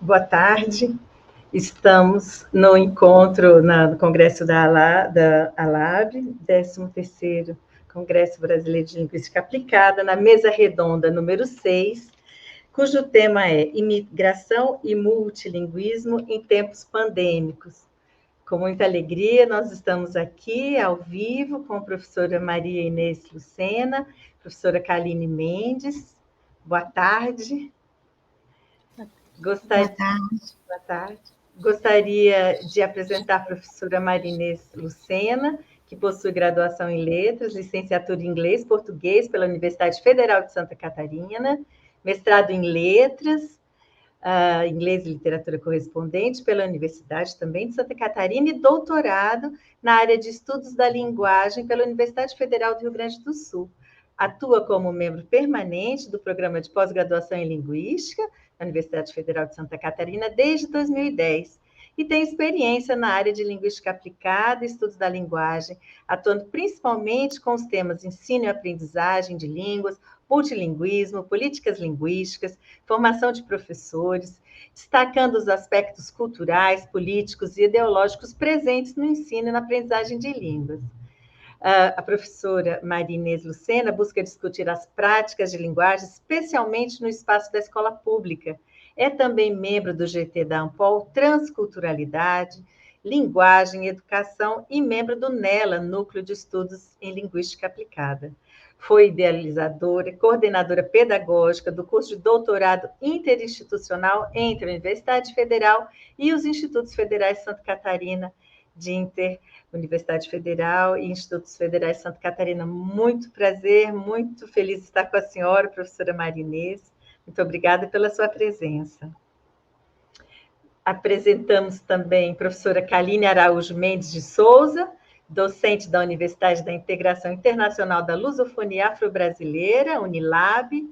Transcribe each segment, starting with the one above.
Boa tarde. Estamos no encontro no Congresso da ALAB, 13º Congresso Brasileiro de Linguística Aplicada, na mesa redonda número 6, cujo tema é Imigração e Multilinguismo em Tempos Pandêmicos. Com muita alegria, nós estamos aqui ao vivo com a professora Maria Inês Lucena, professora Kaline Mendes. Boa tarde. Boa tarde. Boa tarde. Gostaria de apresentar a professora Maria Inês Lucena, que possui graduação em Letras, licenciatura em Inglês e Português pela Universidade Federal de Santa Catarina, mestrado em Letras, Inglês e Literatura Correspondente pela Universidade também de Santa Catarina e doutorado na área de Estudos da Linguagem pela Universidade Federal do Rio Grande do Sul. Atua como membro permanente do Programa de Pós-Graduação em Linguística da Universidade Federal de Santa Catarina desde 2010 e tem experiência na área de Linguística Aplicada e Estudos da Linguagem, atuando principalmente com os temas ensino e aprendizagem de línguas, multilinguismo, políticas linguísticas, formação de professores, destacando os aspectos culturais, políticos e ideológicos presentes no ensino e na aprendizagem de línguas. A professora Maria Inês Lucena busca discutir as práticas de linguagem, especialmente no espaço da escola pública. É também membro do GT da Ampol Transculturalidade, Linguagem e Educação e membro do NELA, Núcleo de Estudos em Linguística Aplicada. Foi idealizadora e coordenadora pedagógica do curso de doutorado interinstitucional entre a Universidade Federal e os Institutos Federais de Santa Catarina, de Universidade Federal e Institutos Federais de Santa Catarina. Muito prazer, muito feliz de estar com a senhora, professora Maria Inês. Muito obrigada pela sua presença. Apresentamos também a professora Kaline Araújo Mendes de Souza, docente da Universidade da Integração Internacional da Lusofonia Afro-Brasileira, Unilab,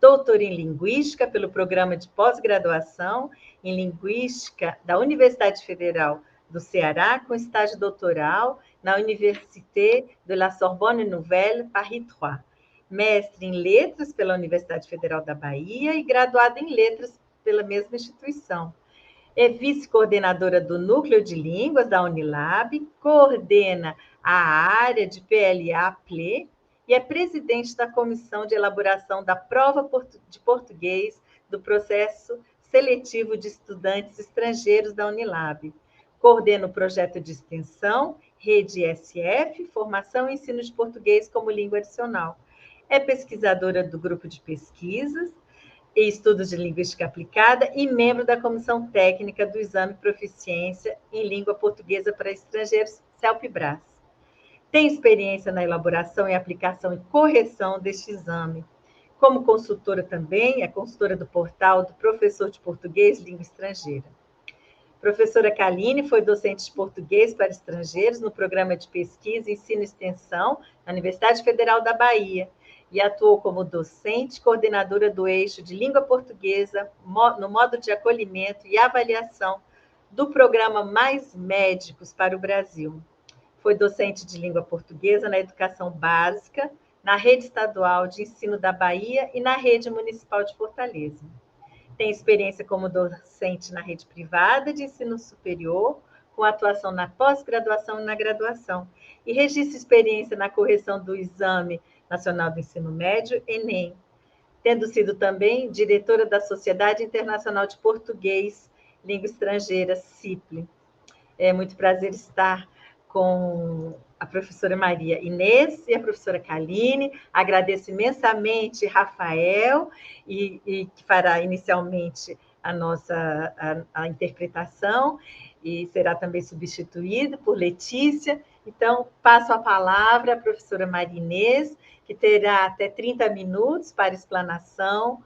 doutora em Linguística pelo Programa de Pós-Graduação em Linguística da Universidade Federal do Ceará, com estágio doutoral na Université de la Sorbonne Nouvelle, Paris 3. Mestre em Letras pela Universidade Federal da Bahia e graduada em Letras pela mesma instituição. É vice-coordenadora do Núcleo de Línguas da Unilab, coordena a área de PLA-PLE e é presidente da Comissão de Elaboração da Prova de Português do Processo Seletivo de Estudantes Estrangeiros da Unilab. Coordena o projeto de extensão Rede SF, Formação e Ensino de Português como Língua Adicional. É pesquisadora do Grupo de Pesquisas e Estudos de Linguística Aplicada e membro da Comissão Técnica do Exame Proficiência em Língua Portuguesa para Estrangeiros, CELPE-BRAS. Tem experiência na elaboração e aplicação e correção deste exame. Como consultora também, é consultora do portal do Professor de Português Língua Estrangeira. Professora Kaline foi docente de português para estrangeiros no Programa de Pesquisa, Ensino e Extensão na Universidade Federal da Bahia e atuou como docente coordenadora do eixo de língua portuguesa no modo de acolhimento e avaliação do programa Mais Médicos para o Brasil. Foi docente de língua portuguesa na educação básica, na rede estadual de ensino da Bahia e na rede municipal de Fortaleza. Tem experiência como docente na rede privada de ensino superior, com atuação na pós-graduação e na graduação, e registra experiência na correção do Exame Nacional do Ensino Médio, ENEM, tendo sido também diretora da Sociedade Internacional de Português, Língua Estrangeira, CIPLE. É muito prazer estar com a professora Maria Inês e a professora Kaline. Agradeço imensamente Rafael, que fará inicialmente a interpretação, e será também substituído por Letícia. Então, passo a palavra à professora Maria Inês, que terá até 30 minutos para explanação.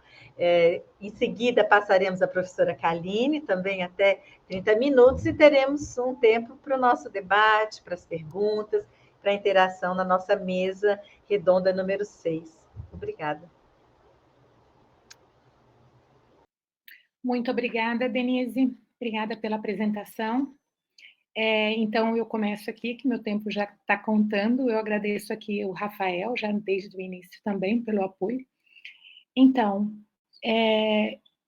Em seguida, passaremos à professora Kaline, também até 30 minutos, e teremos um tempo para o nosso debate, para as perguntas, para a interação na nossa mesa redonda número 6. Obrigada. Muito obrigada, Denise. Obrigada pela apresentação. Então, eu começo aqui, que meu tempo já está contando. Eu agradeço aqui o Rafael, já desde o início também, pelo apoio. Então,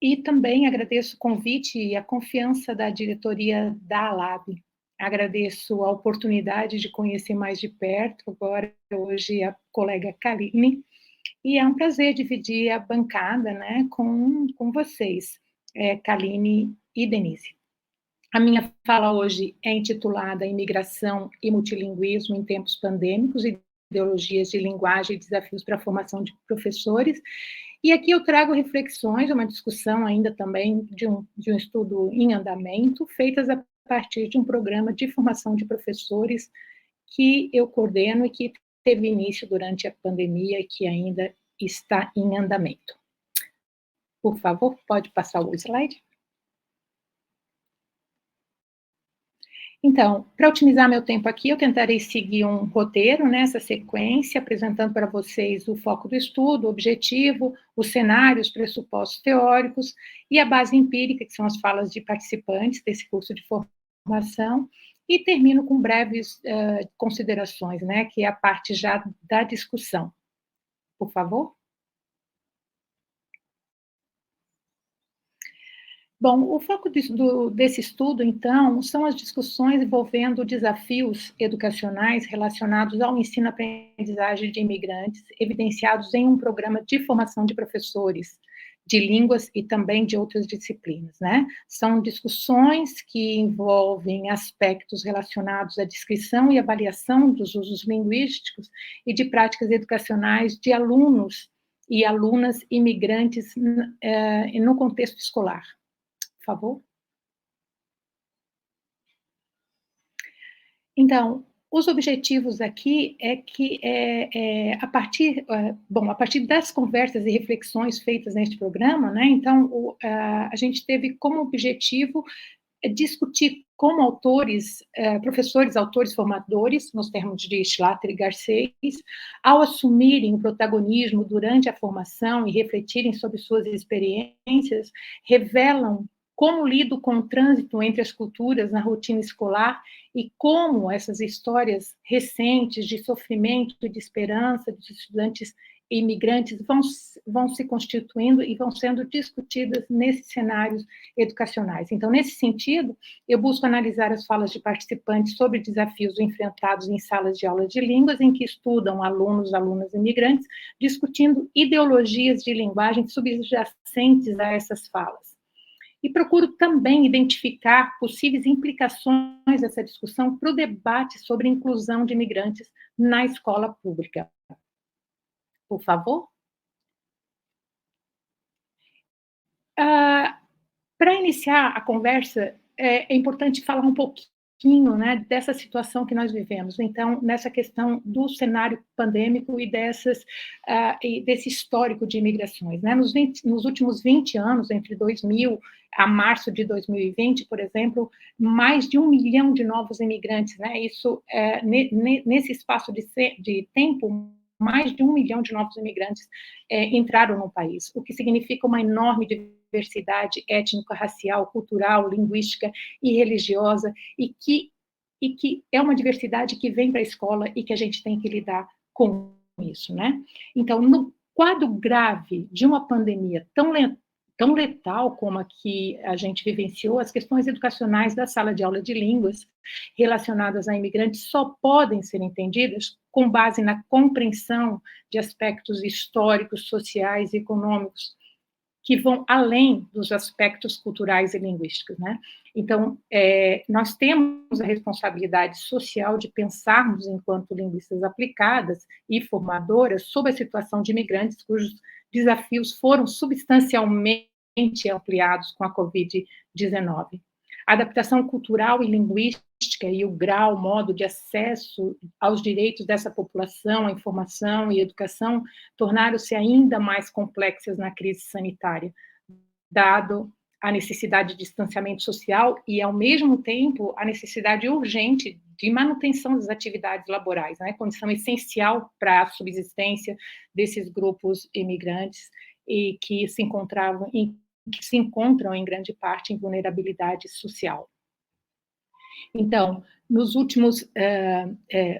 E também agradeço o convite e a confiança da diretoria da ALAB. Agradeço a oportunidade de conhecer mais de perto, agora, hoje, a colega Kaline, e é um prazer dividir a bancada, né, com vocês, Kaline e Denise. A minha fala hoje é intitulada Imigração e Multilinguismo em Tempos Pandêmicos, Ideologias de Linguagem e Desafios para a Formação de Professores. E aqui eu trago reflexões, uma discussão ainda também de um estudo em andamento, feitas a partir de um programa de formação de professores que eu coordeno e que teve início durante a pandemia e que ainda está em andamento. Por favor, pode passar o slide? Então, para otimizar meu tempo aqui, eu tentarei seguir um roteiro nessa sequência, apresentando para vocês o foco do estudo, o objetivo, os cenários, pressupostos teóricos e a base empírica, que são as falas de participantes desse curso de formação, e termino com breves considerações, né, que é a parte já da discussão. Por favor. Bom, o foco desse estudo, então, são as discussões envolvendo desafios educacionais relacionados ao ensino-aprendizagem de imigrantes, evidenciados em um programa de formação de professores de línguas e também de outras disciplinas, né? São discussões que envolvem aspectos relacionados à descrição e avaliação dos usos linguísticos e de práticas educacionais de alunos e alunas imigrantes no contexto escolar. Por favor. Então, os objetivos aqui é que, a partir das conversas e reflexões feitas neste programa, né, então, a gente teve como objetivo discutir como autores, professores, autores, formadores, nos termos de Schlatter e Garcês, ao assumirem o protagonismo durante a formação e refletirem sobre suas experiências, revelam como lido com o trânsito entre as culturas na rotina escolar e como essas histórias recentes de sofrimento e de esperança dos estudantes e imigrantes vão se constituindo e vão sendo discutidas nesses cenários educacionais. Então, nesse sentido, eu busco analisar as falas de participantes sobre desafios enfrentados em salas de aula de línguas, em que estudam alunos, alunas imigrantes, discutindo ideologias de linguagem subjacentes a essas falas. E procuro também identificar possíveis implicações dessa discussão para o debate sobre inclusão de imigrantes na escola pública. Por favor. Para iniciar a conversa, é importante falar um pouquinho, né, dessa situação que nós vivemos. Então, nessa questão do cenário pandêmico e desse histórico de imigrações, né? Nos últimos 20 anos, entre 2000 a março de 2020, por exemplo, mais de 1 milhão de novos imigrantes, né? Isso, nesse espaço de tempo, mais de 1 milhão de novos imigrantes entraram no país, o que significa uma enorme diversidade étnica, racial, cultural, linguística e religiosa, e que é uma diversidade que vem para a escola e que a gente tem que lidar com isso, né? Então, no quadro grave de uma pandemia tão letal como a que a gente vivenciou, as questões educacionais da sala de aula de línguas relacionadas a imigrantes só podem ser entendidas com base na compreensão de aspectos históricos, sociais e econômicos que vão além dos aspectos culturais e linguísticos, né? Então, nós temos a responsabilidade social de pensarmos, enquanto linguistas aplicadas e formadoras, sobre a situação de imigrantes cujos desafios foram substancialmente ampliados com a Covid-19. A adaptação cultural e linguística e o grau, modo de acesso aos direitos dessa população, à informação e educação, tornaram-se ainda mais complexas na crise sanitária, dado a necessidade de distanciamento social e, ao mesmo tempo, a necessidade urgente de manutenção das atividades laborais, né, condição essencial para a subsistência desses grupos imigrantes e que se encontram em grande parte em vulnerabilidade social. Então, nos últimos,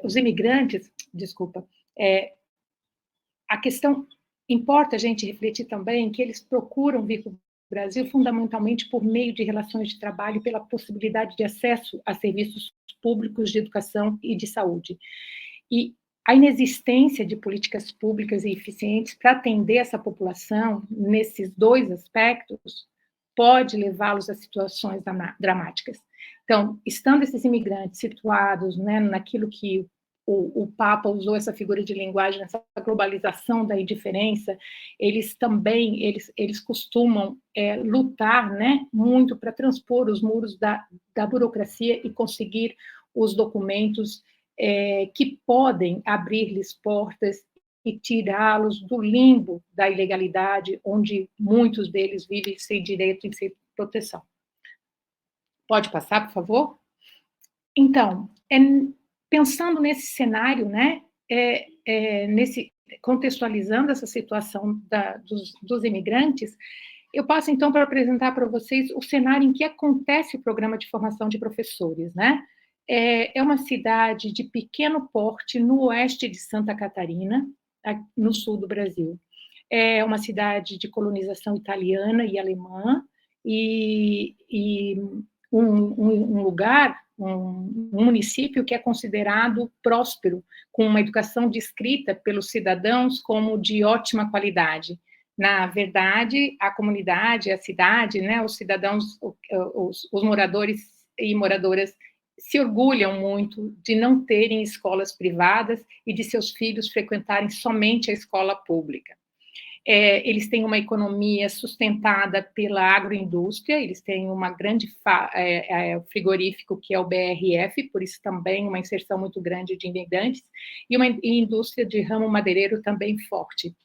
os imigrantes, a questão, importa a gente refletir também que eles procuram vir para o Brasil, fundamentalmente por meio de relações de trabalho e pela possibilidade de acesso a serviços públicos de educação e de saúde. E a inexistência de políticas públicas e eficientes para atender essa população nesses dois aspectos pode levá-los a situações dramáticas. Então, estando esses imigrantes situados, né, naquilo que o Papa usou essa figura de linguagem, essa globalização da indiferença, eles também, eles costumam lutar, né, muito para transpor os muros da burocracia e conseguir os documentos que podem abrir-lhes portas e tirá-los do limbo da ilegalidade, onde muitos deles vivem sem direito e sem proteção. Pode passar, por favor? Então, pensando nesse cenário, né, contextualizando essa situação dos imigrantes, eu passo, então, para apresentar para vocês o cenário em que acontece o programa de formação de professores, né? É uma cidade de pequeno porte no oeste de Santa Catarina, no sul do Brasil. É uma cidade de colonização italiana e alemã, e um lugar, um município que é considerado próspero, com uma educação descrita pelos cidadãos como de ótima qualidade. Na verdade, a comunidade, a cidade, né, os cidadãos, os moradores e moradoras se orgulham muito de não terem escolas privadas e de seus filhos frequentarem somente a escola pública. Eles têm uma economia sustentada pela agroindústria, eles têm uma grande frigorífico, que é o BRF, por isso também uma inserção muito grande de imigrantes, e uma indústria de ramo madeireiro também forte.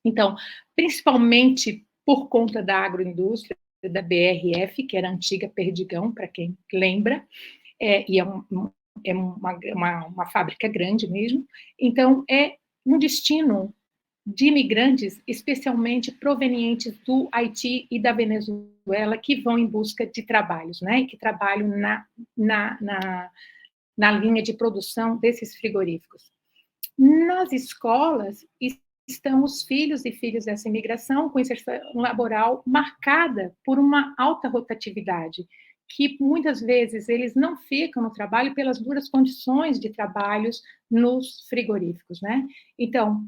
Então, principalmente por conta da agroindústria, da BRF, que era a antiga Perdigão, para quem lembra, e é uma fábrica grande mesmo, então é um destino de imigrantes, especialmente provenientes do Haiti e da Venezuela, que vão em busca de trabalhos, né, e que trabalham na linha de produção desses frigoríficos. Nas escolas estão os filhos e filhas dessa imigração com inserção laboral marcada por uma alta rotatividade, que muitas vezes eles não ficam no trabalho pelas duras condições de trabalhos nos frigoríficos, né? Então,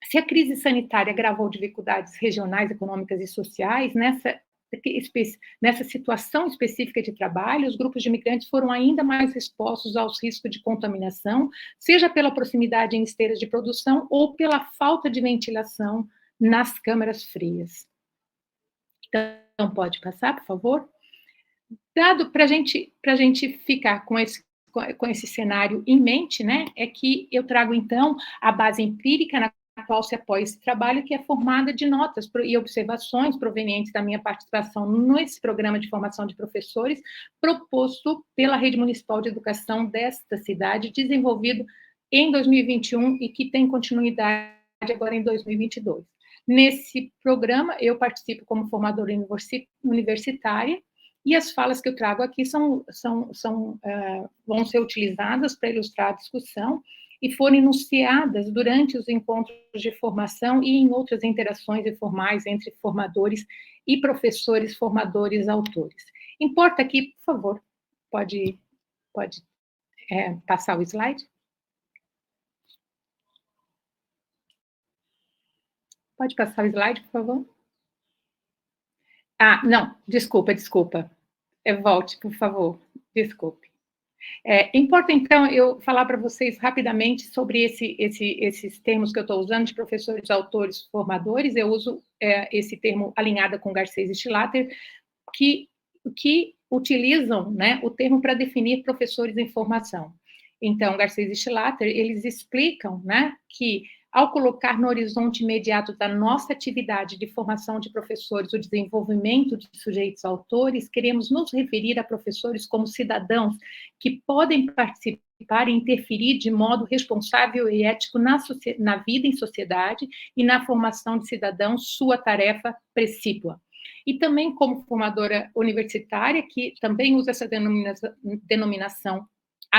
se a crise sanitária agravou dificuldades regionais, econômicas e sociais, nessa situação específica de trabalho, os grupos de imigrantes foram ainda mais expostos aos riscos de contaminação, seja pela proximidade em esteiras de produção ou pela falta de ventilação nas câmaras frias. Então, pode passar, por favor? Dado para a gente ficar com esse cenário em mente, né, é que eu trago, então, a base empírica na qual se apoia esse trabalho, que é formada de notas e observações provenientes da minha participação nesse programa de formação de professores, proposto pela Rede Municipal de Educação desta cidade, desenvolvido em 2021 e que tem continuidade agora em 2022. Nesse programa, eu participo como formadora universitária, e as falas que eu trago aqui vão ser utilizadas para ilustrar a discussão e foram enunciadas durante os encontros de formação e em outras interações informais entre formadores e professores, formadores, autores. Importa aqui, por favor, pode passar o slide? Pode passar o slide, por favor? Ah, não, desculpa. Volte, por favor, desculpe. Importa, então, eu falar para vocês rapidamente sobre esses termos que eu estou usando, de professores, autores, formadores. Eu uso esse termo alinhada com Garcês e Schlatter, que utilizam, né, o termo para definir professores em formação. Então, Garcês e Schlatter, eles explicam, né, que ao colocar no horizonte imediato da nossa atividade de formação de professores o desenvolvimento de sujeitos autores, queremos nos referir a professores como cidadãos que podem participar e interferir de modo responsável e ético na vida em sociedade e na formação de cidadãos, sua tarefa precípua. E também como formadora universitária, que também usa essa denominação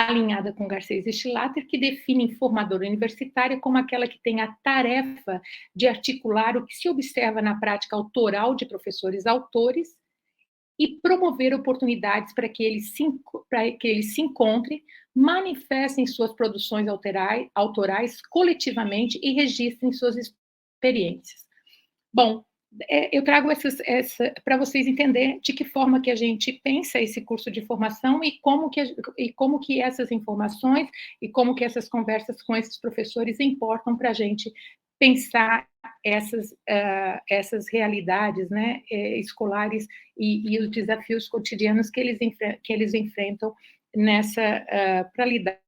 alinhada com Garcês e Schlatter, que define formadora universitária como aquela que tem a tarefa de articular o que se observa na prática autoral de professores autores e promover oportunidades para que eles se encontrem, manifestem suas produções autorais coletivamente e registrem suas experiências. Bom, eu trago essa para vocês entenderem de que forma que a gente pensa esse curso de formação e como que essas informações e como que essas conversas com esses professores importam para a gente pensar essas realidades, né, escolares e os desafios cotidianos que eles enfrentam para lidar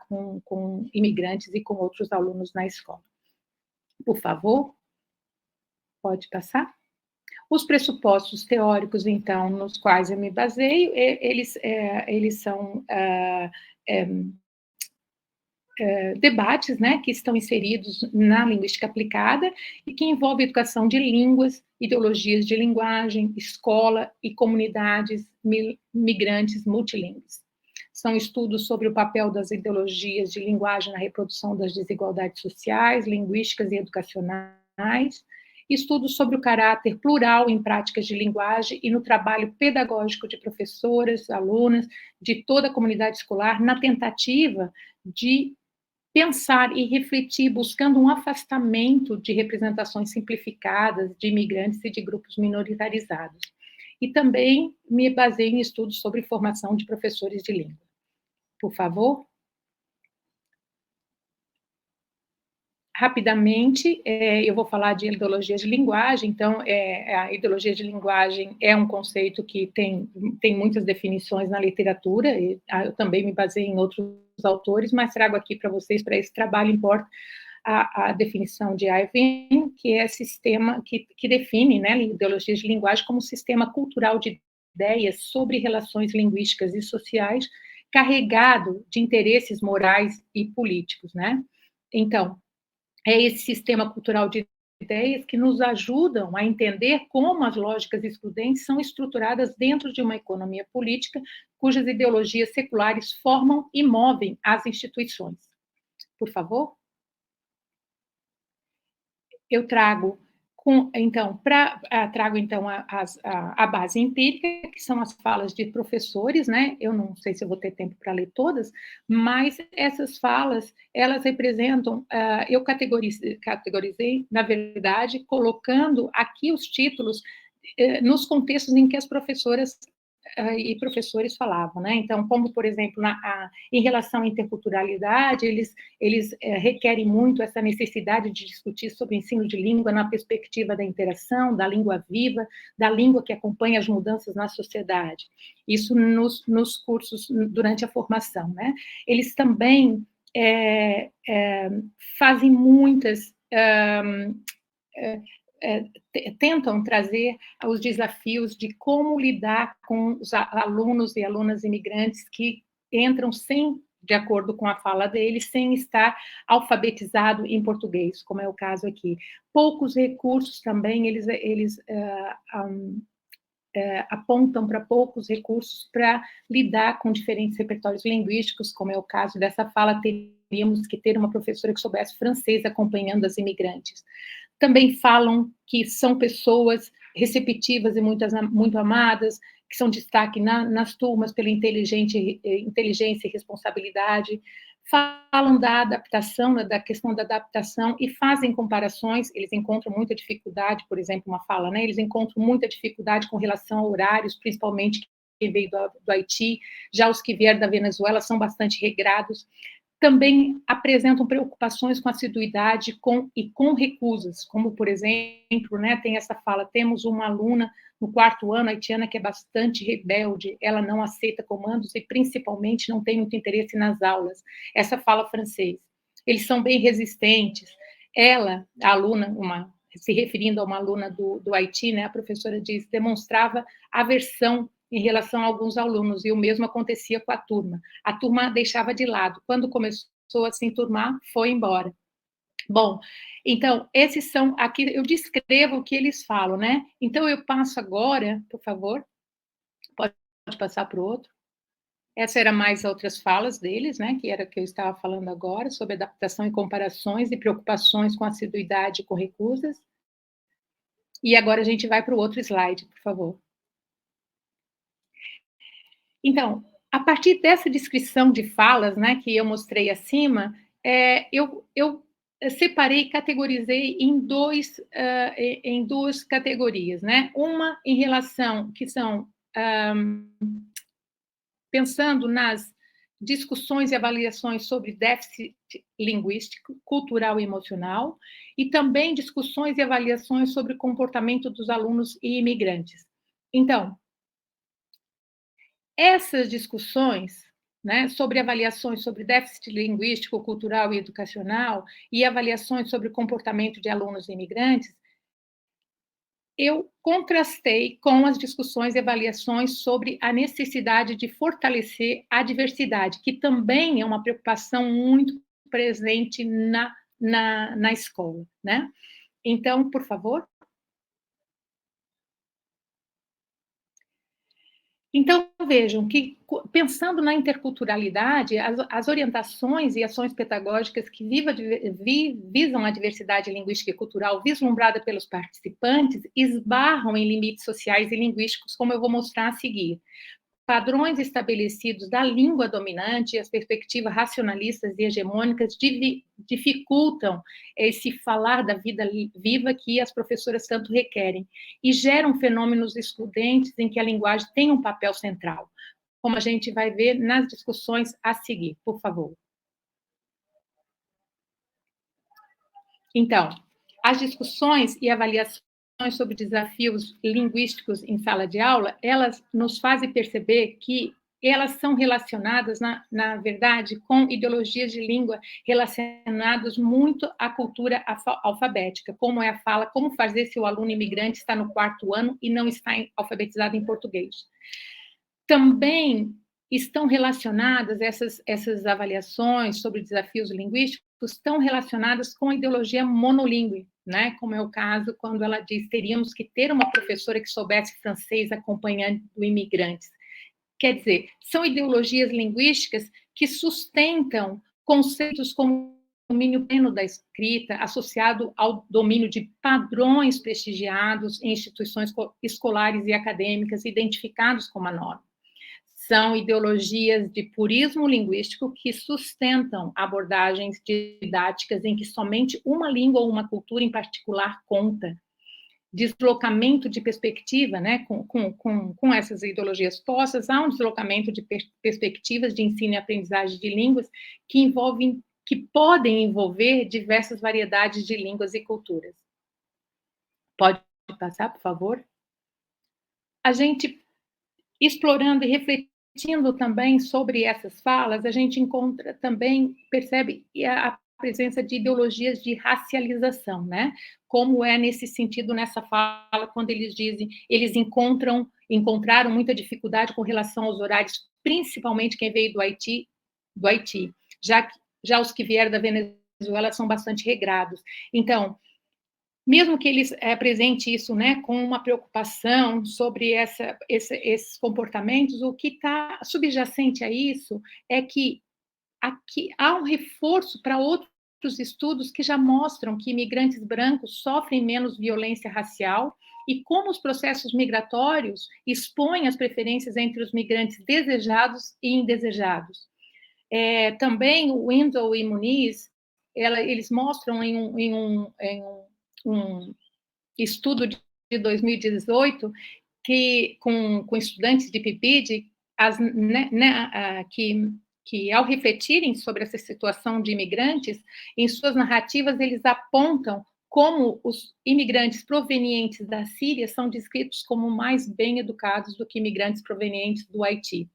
com imigrantes e com outros alunos na escola. Por favor, pode passar? Os pressupostos teóricos, então, nos quais eu me baseio, eles são debates, né, que estão inseridos na linguística aplicada e que envolvem educação de línguas, ideologias de linguagem, escola e comunidades migrantes multilingües. São estudos sobre o papel das ideologias de linguagem na reprodução das desigualdades sociais, linguísticas e educacionais, estudos sobre o caráter plural em práticas de linguagem e no trabalho pedagógico de professoras, alunas, de toda a comunidade escolar, na tentativa de pensar e refletir, buscando um afastamento de representações simplificadas de imigrantes e de grupos minoritarizados. E também me baseei em estudos sobre formação de professores de língua. Por favor. Rapidamente, eu vou falar de ideologia de linguagem. Então, a ideologia de linguagem é um conceito que tem muitas definições na literatura, e eu também me baseei em outros autores, mas trago aqui para vocês, para esse trabalho, importa a definição de Irving, que é sistema que define, né, ideologia de linguagem como sistema cultural de ideias sobre relações linguísticas e sociais, carregado de interesses morais e políticos, né? Então, é esse sistema cultural de ideias que nos ajudam a entender como as lógicas excludentes são estruturadas dentro de uma economia política cujas ideologias seculares formam e movem as instituições. Por favor. Eu trago a base empírica, que são as falas de professores, né? Eu não sei se eu vou ter tempo para ler todas, mas essas falas, elas representam, eu categorizei, na verdade, colocando aqui os títulos nos contextos em que as professoras e professores falavam, né? Então, como, por exemplo, em relação à interculturalidade, eles requerem muito essa necessidade de discutir sobre o ensino de língua na perspectiva da interação, da língua viva, da língua que acompanha as mudanças na sociedade. Isso nos cursos, durante a formação, né? Eles também fazem muitas... tentam trazer os desafios de como lidar com os alunos e alunas imigrantes que entram de acordo com a fala deles, sem estar alfabetizado em português, como é o caso aqui. Poucos recursos também, eles apontam para poucos recursos para lidar com diferentes repertórios linguísticos, como é o caso dessa fala, teríamos que ter uma professora que soubesse francês acompanhando as imigrantes. Também falam que são pessoas receptivas e muito amadas, que são destaque nas turmas pela inteligência e responsabilidade, falam da adaptação, da questão da adaptação e fazem comparações. Eles encontram muita dificuldade, por exemplo, uma fala, né? Eles encontram muita dificuldade com relação a horários, principalmente quem veio do Haiti, já os que vieram da Venezuela são bastante regrados. Também apresentam preocupações com assiduidade e com recusas, como, por exemplo, né, tem essa fala, temos uma aluna no 4º ano, haitiana, que é bastante rebelde, ela não aceita comandos e, principalmente, não tem muito interesse nas aulas. Essa fala francês. Eles são bem resistentes. Ela, a aluna, se referindo a uma aluna do Haiti, né, a professora diz, demonstrava aversão em relação a alguns alunos, e o mesmo acontecia com a turma. A turma deixava de lado. Quando começou a se enturmar, foi embora. Bom, então, esses são... Aqui eu descrevo o que eles falam, né? Então, eu passo agora, por favor, pode passar para o outro. Essa era mais outras falas deles, né, que era o que eu estava falando agora, sobre adaptação e comparações e preocupações com assiduidade e com recusas. E agora a gente vai para o outro slide, por favor. Então, a partir dessa descrição de falas, né, que eu mostrei acima, eu separei, categorizei em duas categorias, né? Uma em relação que são pensando nas discussões e avaliações sobre déficit linguístico, cultural e emocional, e também discussões e avaliações sobre o comportamento dos alunos e imigrantes. Então, essas discussões, né, sobre avaliações sobre déficit linguístico, cultural e educacional, e avaliações sobre o comportamento de alunos e imigrantes, eu contrastei com as discussões e avaliações sobre a necessidade de fortalecer a diversidade, que também é uma preocupação muito presente na escola, né? Então, por favor. Então, vejam que, pensando na interculturalidade, as orientações e ações pedagógicas que visam a diversidade linguística e cultural vislumbrada pelos participantes esbarram em limites sociais e linguísticos, como eu vou mostrar a seguir. Padrões estabelecidos da língua dominante e as perspectivas racionalistas e hegemônicas dificultam esse falar da vida viva que as professoras tanto requerem e geram fenômenos excludentes em que a linguagem tem um papel central, como a gente vai ver nas discussões a seguir, por favor. Então, as discussões e avaliações sobre desafios linguísticos em sala de aula, elas nos fazem perceber que elas são relacionadas, na verdade, com ideologias de língua relacionadas muito à cultura alfabética, como é a fala, como fazer se o aluno imigrante está no 4º ano e não está alfabetizado em português. Também estão relacionadas, essas avaliações sobre desafios linguísticos, estão relacionadas com a ideologia monolíngue, né? Como é o caso quando ela diz teríamos que ter uma professora que soubesse francês acompanhando imigrantes. Quer dizer, são ideologias linguísticas que sustentam conceitos como o domínio pleno da escrita, associado ao domínio de padrões prestigiados em instituições escolares e acadêmicas, identificados como a norma. São ideologias de purismo linguístico que sustentam abordagens didáticas em que somente uma língua ou uma cultura em particular conta. Deslocamento de perspectiva, né, com essas ideologias postas, há um deslocamento de perspectivas de ensino e aprendizagem de línguas que podem envolver diversas variedades de línguas e culturas. Pode passar, por favor? A gente, explorando e refletindo também sobre essas falas, a gente encontra também, percebe a presença de ideologias de racialização, né? Como é nesse sentido nessa fala, quando eles dizem, eles encontraram muita dificuldade com relação aos horários, principalmente quem veio do Haiti, já os que vieram da Venezuela são bastante regrados. Então, mesmo que eles apresentem isso, né, com uma preocupação sobre esses comportamentos, o que está subjacente a isso é que aqui há um reforço para outros estudos que já mostram que imigrantes brancos sofrem menos violência racial e como os processos migratórios expõem as preferências entre os migrantes desejados e indesejados. Também o Windle e Muniz, eles mostram em um estudo de 2018 que com estudantes de PIBID, que ao refletirem sobre essa situação de imigrantes, em suas narrativas eles apontam como os imigrantes provenientes da Síria são descritos como mais bem educados do que imigrantes provenientes do Haiti.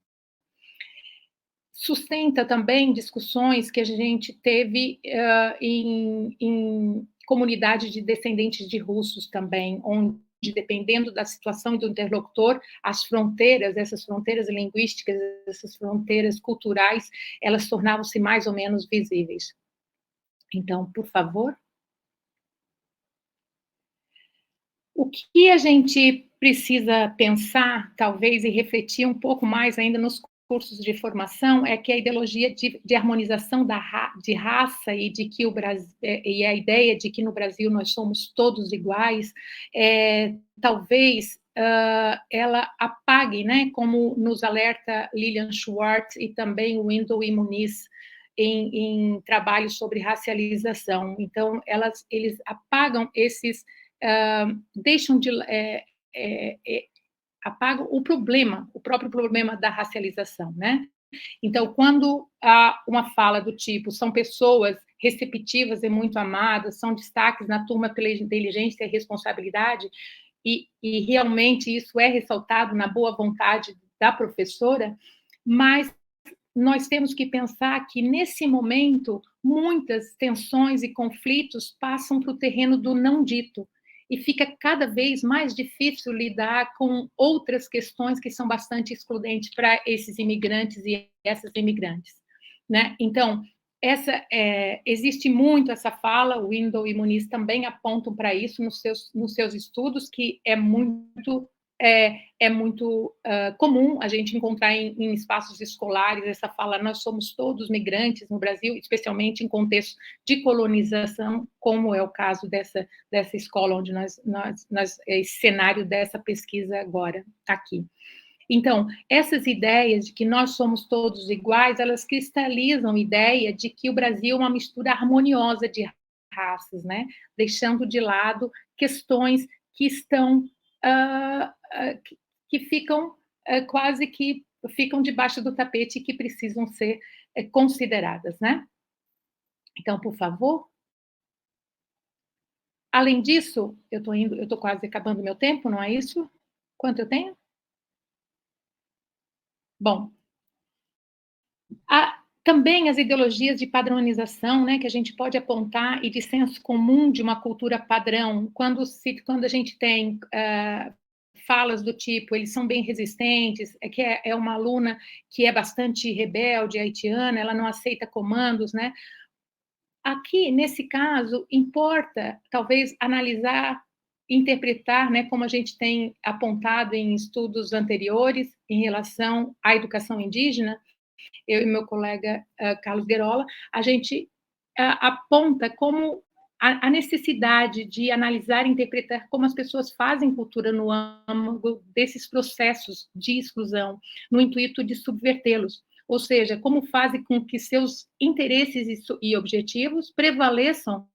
Sustenta também discussões que a gente teve em comunidade de descendentes de russos também, onde, dependendo da situação e do interlocutor, as fronteiras, essas fronteiras linguísticas, essas fronteiras culturais, elas tornavam-se mais ou menos visíveis. Então, por favor. O que a gente precisa pensar, talvez, e refletir um pouco mais ainda nos cursos de formação é que a ideologia de harmonização de raça e de que o Brasil, e a ideia de que no Brasil nós somos todos iguais, talvez ela apague, né, como nos alerta Lilian Schwartz e também o Wendell e Muniz em trabalhos sobre racialização. Então, eles apagam esses, deixam de apagam o próprio problema da racialização, né? Então, quando há uma fala do tipo, são pessoas receptivas e muito amadas, são destaques na turma pela inteligência e responsabilidade, e realmente isso é ressaltado na boa vontade da professora, mas nós temos que pensar que, nesse momento, muitas tensões e conflitos passam para o terreno do não dito, e fica cada vez mais difícil lidar com outras questões que são bastante excludentes para esses imigrantes e essas imigrantes, né? Então, existe muito essa fala, o Wendell e Muniz também apontam para isso nos seus estudos, que é muito comum a gente encontrar em espaços escolares essa fala, nós somos todos migrantes no Brasil, especialmente em contexto de colonização, como é o caso dessa escola onde esse cenário dessa pesquisa agora, aqui. Então, essas ideias de que nós somos todos iguais, elas cristalizam a ideia de que o Brasil é uma mistura harmoniosa de raças, né? Deixando de lado questões que estão que ficam quase que ficam debaixo do tapete e que precisam ser consideradas, né? Então, por favor. Além disso, eu estou quase acabando meu tempo, não é isso? Quanto eu tenho? Bom, também as ideologias de padronização, né, que a gente pode apontar, e de senso comum de uma cultura padrão, quando a gente tem falas do tipo, eles são bem resistentes, que é uma aluna que é bastante rebelde, haitiana, ela não aceita comandos, né? Aqui, nesse caso, importa, talvez, analisar, interpretar, né, como a gente tem apontado em estudos anteriores, em relação à educação indígena, eu e meu colega Carlos Guerola, a gente aponta como a necessidade de analisar e interpretar como as pessoas fazem cultura no âmago desses processos de exclusão, no intuito de subvertê-los. Ou seja, como fazem com que seus interesses e objetivos prevaleçam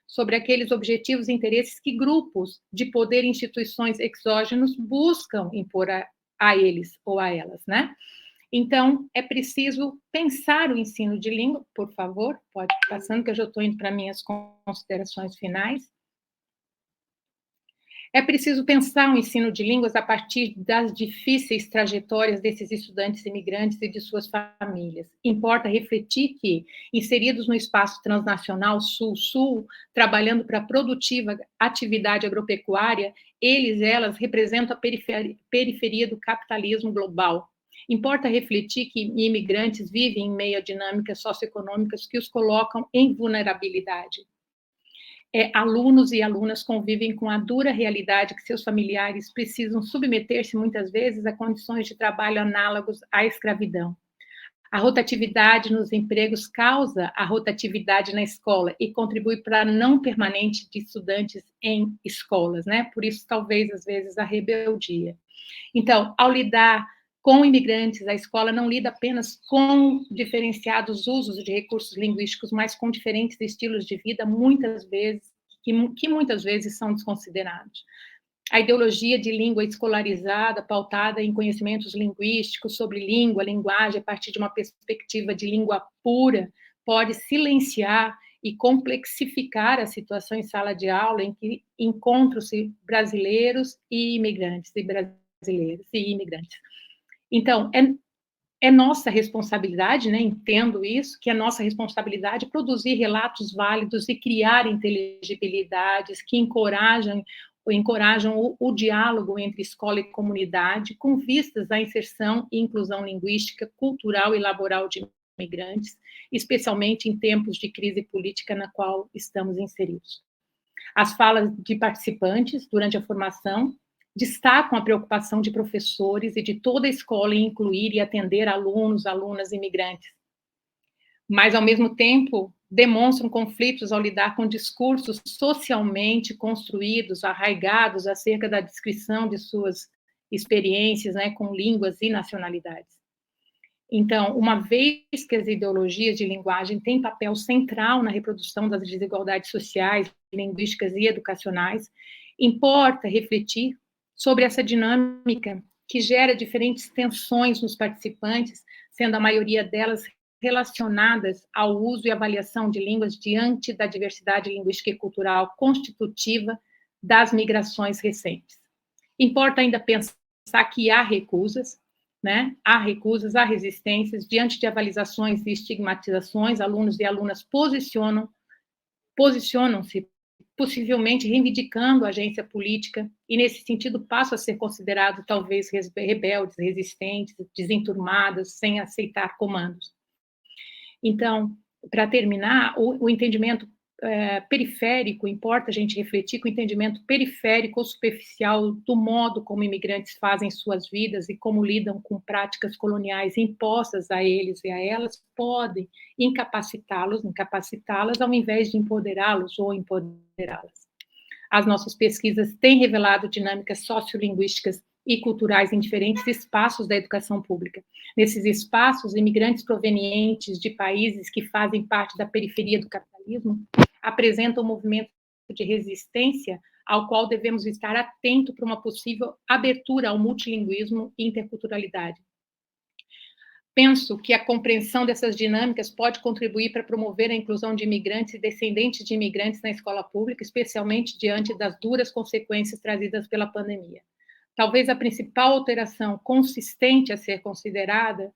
sobre aqueles objetivos e interesses que grupos de poder e instituições exógenos buscam impor a eles ou a elas, né? Então, é preciso pensar o ensino de língua, por favor, pode ir passando, que eu já estou indo para minhas considerações finais. É preciso pensar o ensino de línguas a partir das difíceis trajetórias desses estudantes imigrantes e de suas famílias. Importa refletir que, inseridos no espaço transnacional Sul-Sul, trabalhando para a produtiva atividade agropecuária, elas representam a periferia do capitalismo global. Importa refletir que imigrantes vivem em meio a dinâmicas socioeconômicas que os colocam em vulnerabilidade. Alunos e alunas convivem com a dura realidade que seus familiares precisam submeter-se muitas vezes a condições de trabalho análogos à escravidão. A rotatividade nos empregos causa a rotatividade na escola e contribui para a não permanente de estudantes em escolas, né? Por isso, talvez, às vezes, a rebeldia. Então, ao lidar com imigrantes, a escola não lida apenas com diferenciados usos de recursos linguísticos, mas com diferentes estilos de vida, muitas vezes, que muitas vezes são desconsiderados. A ideologia de língua escolarizada, pautada em conhecimentos linguísticos sobre língua, linguagem, a partir de uma perspectiva de língua pura, pode silenciar e complexificar a situação em sala de aula em que encontram-se brasileiros e imigrantes, e brasileiros e imigrantes. Então, é nossa responsabilidade, né, entendo isso, que é nossa responsabilidade produzir relatos válidos e criar inteligibilidades que encorajam o diálogo entre escola e comunidade, com vistas à inserção e inclusão linguística, cultural e laboral de imigrantes, especialmente em tempos de crise política na qual estamos inseridos. As falas de participantes durante a formação destacam a preocupação de professores e de toda a escola em incluir e atender alunos, alunas imigrantes. Mas, ao mesmo tempo, demonstram conflitos ao lidar com discursos socialmente construídos, arraigados acerca da descrição de suas experiências, né, com línguas e nacionalidades. Então, uma vez que as ideologias de linguagem têm papel central na reprodução das desigualdades sociais, linguísticas e educacionais, importa refletir sobre essa dinâmica que gera diferentes tensões nos participantes, sendo a maioria delas relacionadas ao uso e avaliação de línguas diante da diversidade linguística e cultural constitutiva das migrações recentes. Importa ainda pensar que há recusas, né? Há recusas, há resistências, diante de avaliações e estigmatizações, alunos e alunas posicionam-se, possivelmente reivindicando a agência política, e nesse sentido passam a ser considerados talvez rebeldes, resistentes, desenturmados, sem aceitar comandos. Então, para terminar, o entendimento periférico, importa a gente refletir que o entendimento periférico ou superficial do modo como imigrantes fazem suas vidas e como lidam com práticas coloniais impostas a eles e a elas, podem incapacitá-las ao invés de empoderá-los ou empoderá-las. As nossas pesquisas têm revelado dinâmicas sociolinguísticas e culturais em diferentes espaços da educação pública. Nesses espaços, imigrantes provenientes de países que fazem parte da periferia do capitalismo apresentam um movimento de resistência ao qual devemos estar atentos para uma possível abertura ao multilinguismo e interculturalidade. Penso que a compreensão dessas dinâmicas pode contribuir para promover a inclusão de imigrantes e descendentes de imigrantes na escola pública, especialmente diante das duras consequências trazidas pela pandemia. Talvez a principal alteração consistente a ser considerada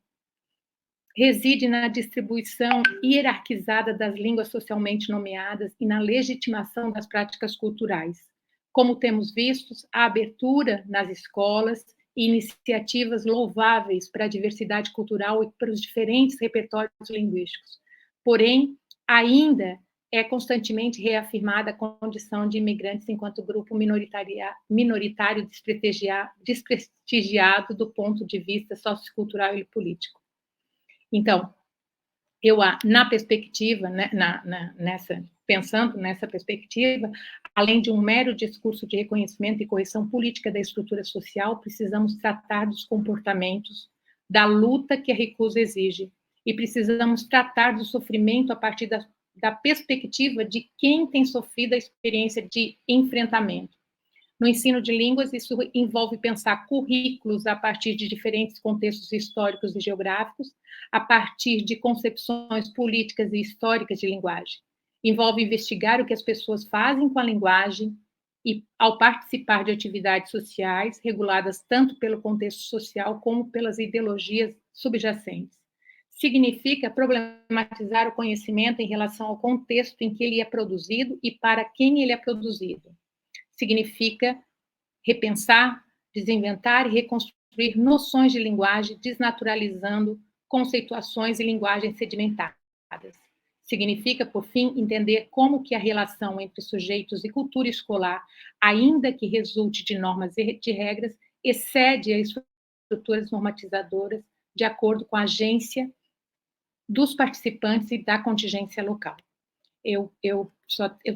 reside na distribuição hierarquizada das línguas socialmente nomeadas e na legitimação das práticas culturais. Como temos visto, a abertura nas escolas e iniciativas louváveis para a diversidade cultural e para os diferentes repertórios linguísticos. Porém, ainda é constantemente reafirmada a condição de imigrantes enquanto grupo minoritário desprestigiado do ponto de vista sociocultural e político. Então, na perspectiva, né, pensando nessa perspectiva, além de um mero discurso de reconhecimento e correção política da estrutura social, precisamos tratar dos comportamentos, da luta que a recusa exige, e precisamos tratar do sofrimento a partir da perspectiva de quem tem sofrido a experiência de enfrentamento. No ensino de línguas, isso envolve pensar currículos a partir de diferentes contextos históricos e geográficos, a partir de concepções políticas e históricas de linguagem. Envolve investigar o que as pessoas fazem com a linguagem e, ao participar de atividades sociais, reguladas tanto pelo contexto social como pelas ideologias subjacentes. Significa problematizar o conhecimento em relação ao contexto em que ele é produzido e para quem ele é produzido. Significa repensar, desinventar e reconstruir noções de linguagem, desnaturalizando conceituações e linguagens sedimentadas. Significa, por fim, entender como que a relação entre sujeitos e cultura escolar, ainda que resulte de normas e de regras, excede as estruturas normatizadoras de acordo com a agência dos participantes e da contingência local. Eu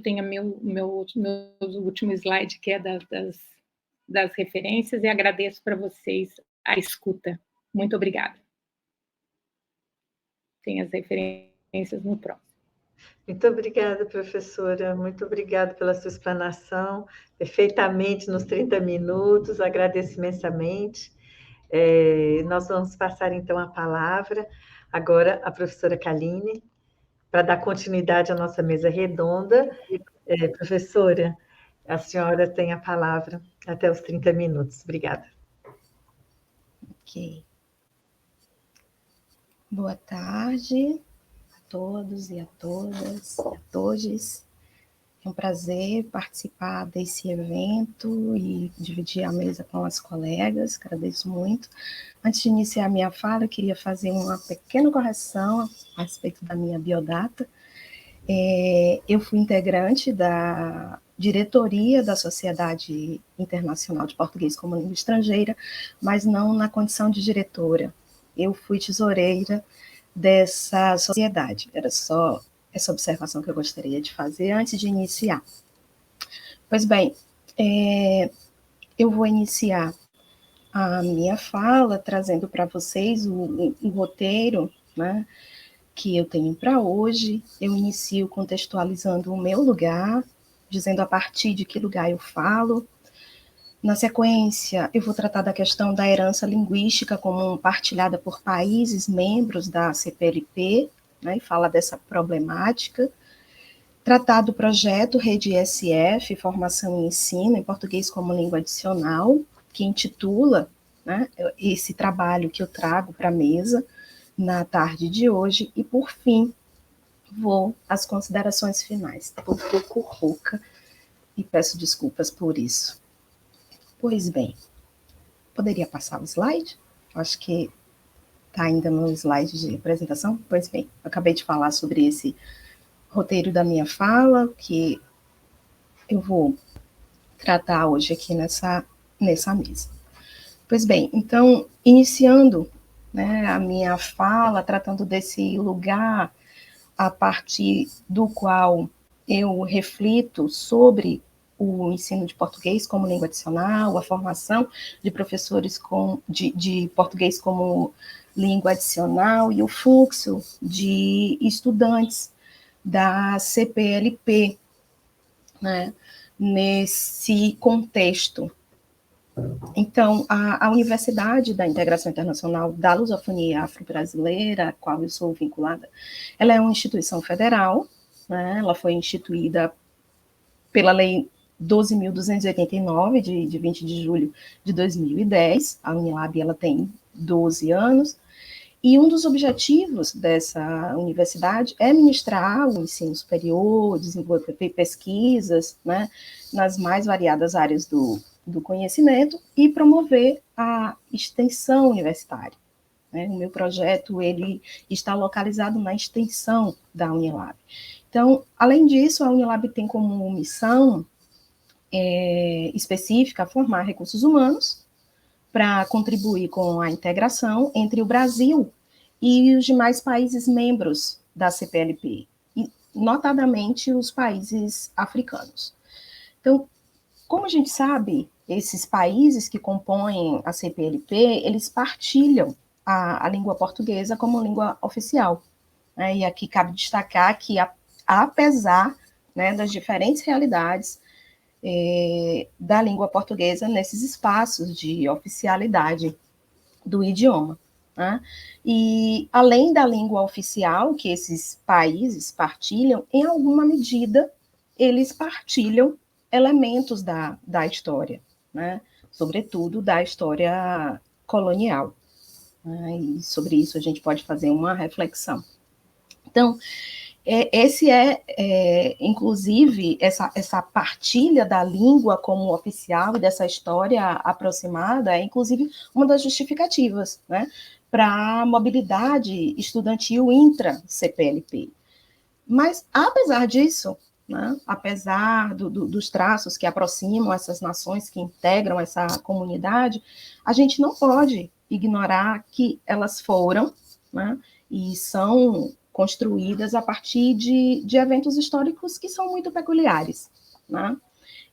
tenho meu último slide, que é das referências, e agradeço para vocês a escuta. Muito obrigada. Tem as referências no próximo. Muito obrigada, professora. Muito obrigada pela sua explanação, perfeitamente nos 30 minutos. Agradeço imensamente. Nós vamos passar, então, a palavra agora à professora Kaline, para dar continuidade à nossa mesa redonda. Professora, a senhora tem a palavra até os 30 minutos. Obrigada. Ok. Boa tarde a todos e a todas e a todos. É um prazer participar desse evento e dividir a mesa com as colegas, agradeço muito. Antes de iniciar a minha fala, eu queria fazer uma pequena correção a respeito da minha biodata. Eu fui integrante diretoria da Sociedade Internacional de Português como Língua Estrangeira, mas não na condição de diretora. Eu fui tesoureira dessa sociedade. Era só essa observação que eu gostaria de fazer antes de iniciar. Pois bem, eu vou iniciar a minha fala trazendo para vocês o roteiro, né, que eu tenho para hoje. Eu inicio contextualizando o meu lugar, dizendo a partir de que lugar eu falo. Na sequência, eu vou tratar da questão da herança linguística como partilhada por países membros da CPLP, né, e fala dessa problemática. Tratar do projeto Rede SF, Formação e Ensino em Português como Língua Adicional, que intitula, né, esse trabalho que eu trago para a mesa na tarde de hoje. E, por fim, vou às considerações finais. Estou um pouco rouca e peço desculpas por isso. Pois bem, poderia passar o slide? Acho que está ainda no slide de apresentação. Pois bem, eu acabei de falar sobre esse roteiro da minha fala, que eu vou tratar hoje aqui nessa mesa. Pois bem, então, iniciando, né, a minha fala, tratando desse lugar a partir do qual eu reflito sobre o ensino de português como língua adicional, a formação de professores de português como língua adicional e o fluxo de estudantes da CPLP, né, nesse contexto. Então, a Universidade da Integração Internacional da Lusofonia Afro-Brasileira, a qual eu sou vinculada, ela é uma instituição federal, né, ela foi instituída pela Lei 12.289, de 20 de julho de 2010, a Unilab ela tem 12 anos, e um dos objetivos dessa universidade é ministrar o ensino superior, desenvolver pesquisas, né, nas mais variadas áreas do conhecimento e promover a extensão universitária. Né? O meu projeto ele está localizado na extensão da Unilab. Então, além disso, a Unilab tem como missão específica formar recursos humanos para contribuir com a integração entre o Brasil e os demais países membros da CPLP, e notadamente os países africanos. Então, como a gente sabe, esses países que compõem a CPLP, eles partilham a língua portuguesa como língua oficial. Né? E aqui cabe destacar que, apesar, né, das diferentes realidades da língua portuguesa nesses espaços de oficialidade do idioma. Né? E, além da língua oficial que esses países partilham, em alguma medida, eles partilham elementos da história, né? Sobretudo da história colonial. Né? E sobre isso a gente pode fazer uma reflexão. Então, esse inclusive, essa partilha da língua como oficial e dessa história aproximada é, inclusive, uma das justificativas, né, para a mobilidade estudantil intra-CPLP. Mas, apesar disso, né, apesar dos traços que aproximam essas nações, que integram essa comunidade, a gente não pode ignorar que elas foram, né, e são construídas a partir de eventos históricos que são muito peculiares, né?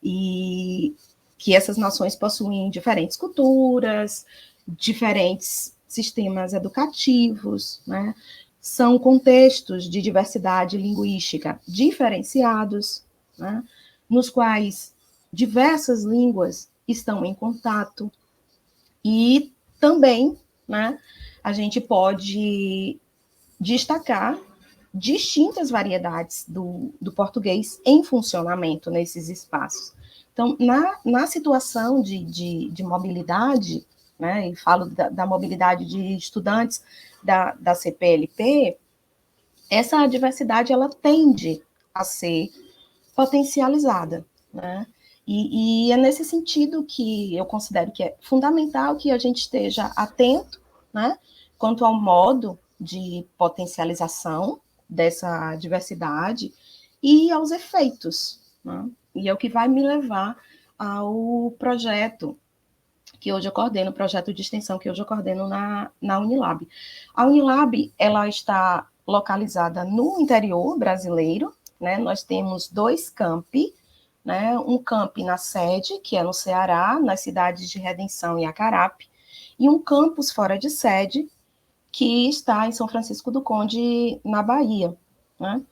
E que essas nações possuem diferentes culturas, diferentes sistemas educativos, né? São contextos de diversidade linguística diferenciados, né? Nos quais diversas línguas estão em contato, e também, né, a gente pode destacar distintas variedades do português em funcionamento nesses espaços. Então, na situação de mobilidade, né, e falo da mobilidade de estudantes da CPLP, essa diversidade ela tende a ser potencializada, né? E é nesse sentido que eu considero que é fundamental que a gente esteja atento, né, quanto ao modo de potencialização dessa diversidade e aos efeitos, né, E é o que vai me levar ao projeto que hoje eu coordeno, o projeto de extensão que hoje eu coordeno na Unilab. A Unilab, ela está localizada no interior brasileiro, né? Nós temos 2 campi, né? Um campi na sede, que é no Ceará, nas cidades de Redenção e Acarape, e um campus fora de sede, que está em São Francisco do Conde, na Bahia, né?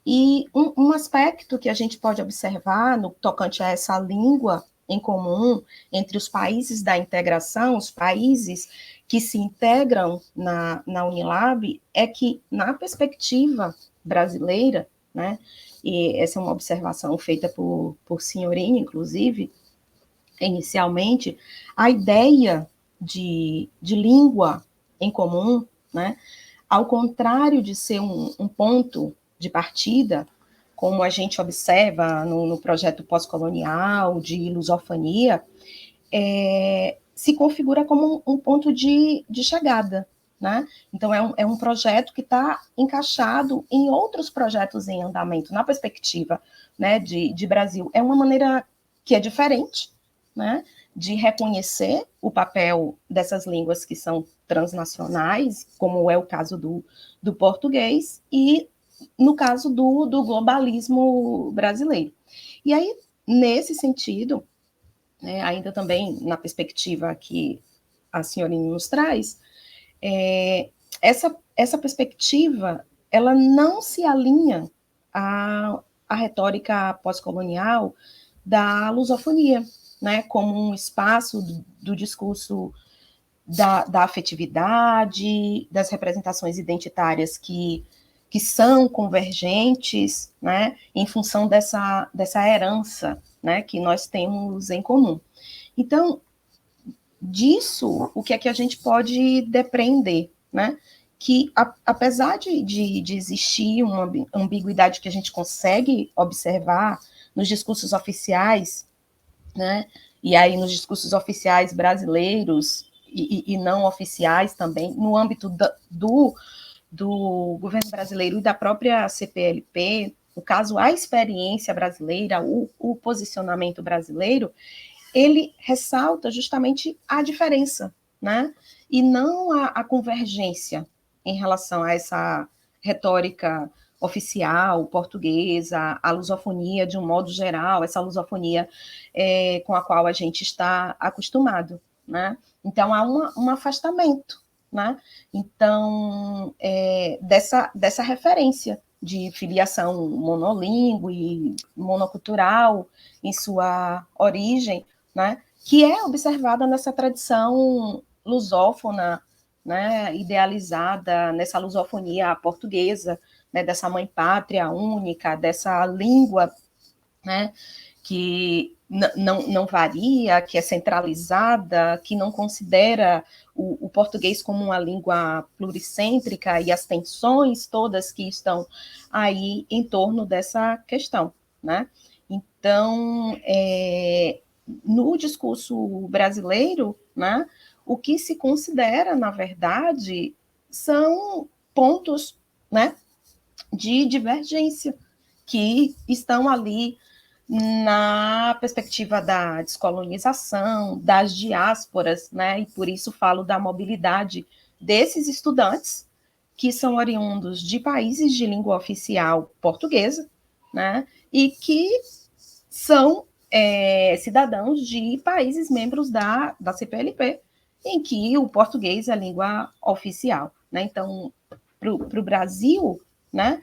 E um aspecto que a gente pode observar no tocante a essa língua em comum entre os países da integração, os países que se integram na Unilab, é que, na perspectiva brasileira, né, e essa é uma observação feita por Signorini, inclusive, inicialmente, a ideia de língua em comum, né, ao contrário de ser um ponto de partida, como a gente observa no projeto pós-colonial de lusofonia, se configura como um ponto de chegada, né? Então, é um projeto que está encaixado em outros projetos em andamento, na perspectiva, né, de Brasil. É uma maneira que é diferente, né, de reconhecer o papel dessas línguas que são transnacionais, como é o caso do português, e no caso do globalismo brasileiro. E aí, nesse sentido, né, ainda também na perspectiva que a senhorinha nos traz, essa perspectiva, ela não se alinha à retórica pós-colonial da lusofonia, né, como um espaço do discurso da afetividade, das representações identitárias que são convergentes, né, em função dessa herança, né, que nós temos em comum. Então, disso, o que é que a gente pode depreender, né? Que, apesar de existir uma ambiguidade que a gente consegue observar nos discursos oficiais, né? E aí nos discursos oficiais brasileiros e não oficiais também, no âmbito do governo brasileiro e da própria CPLP, no caso, a experiência brasileira, o posicionamento brasileiro, ele ressalta justamente a diferença, né? E não a convergência em relação a essa retórica oficial, portuguesa, a lusofonia de um modo geral, essa lusofonia com a qual a gente está acostumado, né? Então, há um afastamento, né? Então, dessa referência de filiação monolíngue, monocultural em sua origem, né, que é observada nessa tradição lusófona, né, idealizada nessa lusofonia portuguesa, né, dessa mãe pátria única, dessa língua, né, que não varia, que é centralizada, que não considera o português como uma língua pluricêntrica e as tensões todas que estão aí em torno dessa questão, né? Então, no discurso brasileiro, né, o que se considera, na verdade, são pontos, né, de divergência que estão ali na perspectiva da descolonização, das diásporas, né, e por isso falo da mobilidade desses estudantes que são oriundos de países de língua oficial portuguesa, né, e que são cidadãos de países membros da CPLP, em que o português é a língua oficial, né? Então, para o Brasil, né,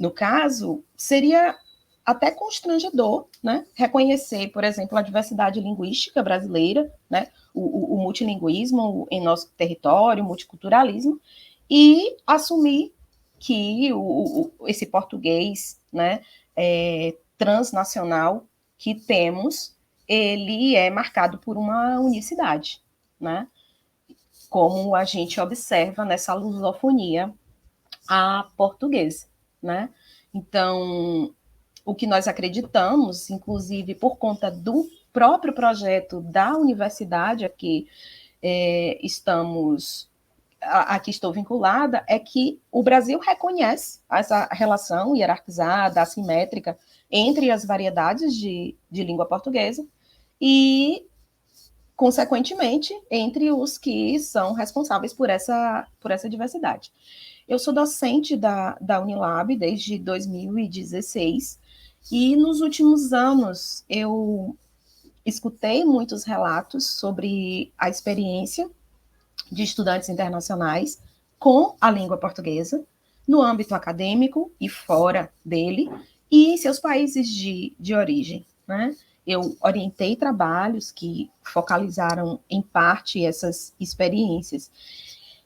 no caso, seria até constrangedor, né, reconhecer, por exemplo, a diversidade linguística brasileira, né, o multilinguismo em nosso território, o multiculturalismo, e assumir que esse português, né, transnacional que temos, ele é marcado por uma unicidade, né, como a gente observa nessa lusofonia a portuguesa, né? Então, o que nós acreditamos, inclusive por conta do próprio projeto da universidade a que estamos a que estou vinculada é que o Brasil reconhece essa relação hierarquizada, assimétrica, entre as variedades de língua portuguesa e, consequentemente, entre os que são responsáveis por essa diversidade. Eu sou docente da Unilab desde 2016 e, nos últimos anos, eu escutei muitos relatos sobre a experiência de estudantes internacionais com a língua portuguesa, no âmbito acadêmico e fora dele, e em seus países de origem, né? Eu orientei trabalhos que focalizaram, em parte, essas experiências.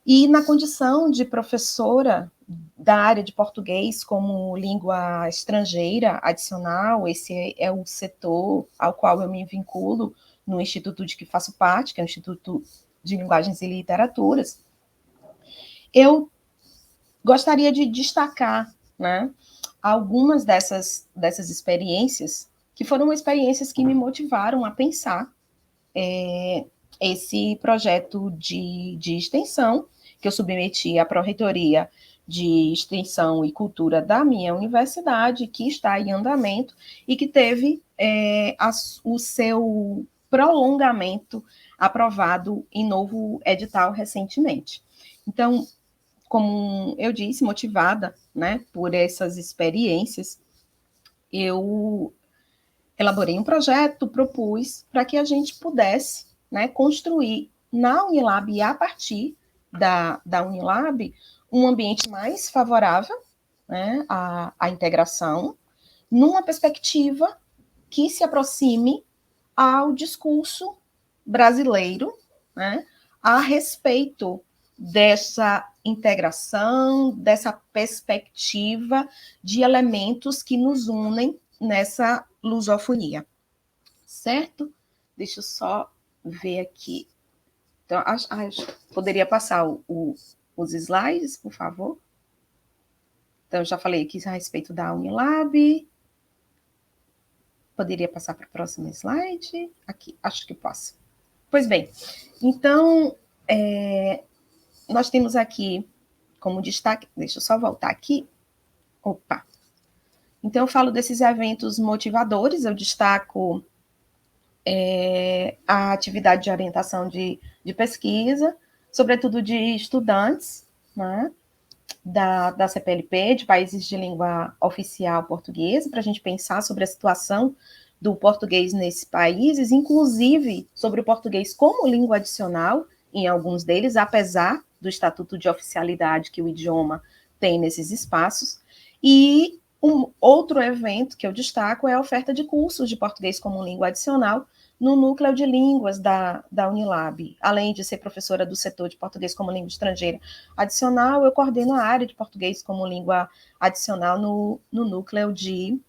E na condição de professora da área de português como língua estrangeira adicional, esse é o setor ao qual eu me vinculo no instituto de que faço parte, que é o Instituto de Linguagens e Literaturas, eu gostaria de destacar, né, algumas dessas experiências, que foram experiências que me motivaram a pensar esse projeto de extensão, que eu submeti à Pró-Reitoria de Extensão e Cultura da minha universidade, que está em andamento e que teve o seu prolongamento aprovado em novo edital recentemente. Então, como eu disse, motivada, né, por essas experiências, eu elaborei um projeto, propus para que a gente pudesse, né, construir na Unilab e a partir da Unilab um ambiente mais favorável, né, à integração, numa perspectiva que se aproxime ao discurso brasileiro, né, a respeito dessa integração, dessa perspectiva de elementos que nos unem nessa lusofonia, certo? Deixa eu só ver aqui. Então, poderia passar os slides, por favor? Então, eu já falei aqui a respeito da Unilab. Poderia passar para o próximo slide? Aqui, acho que posso. Pois bem, então, nós temos aqui como destaque, deixa eu só voltar aqui. Opa! Então, eu falo desses eventos motivadores, eu destaco a atividade de orientação de pesquisa, sobretudo de estudantes, né, da CPLP, de países de língua oficial portuguesa, para a gente pensar sobre a situação do português nesses países, inclusive sobre o português como língua adicional, em alguns deles, apesar do estatuto de oficialidade que o idioma tem nesses espaços. E um outro evento que eu destaco é a oferta de cursos de português como língua adicional no núcleo de línguas da Unilab. Além de ser professora do setor de português como língua estrangeira adicional, eu coordeno a área de português como língua adicional no núcleo de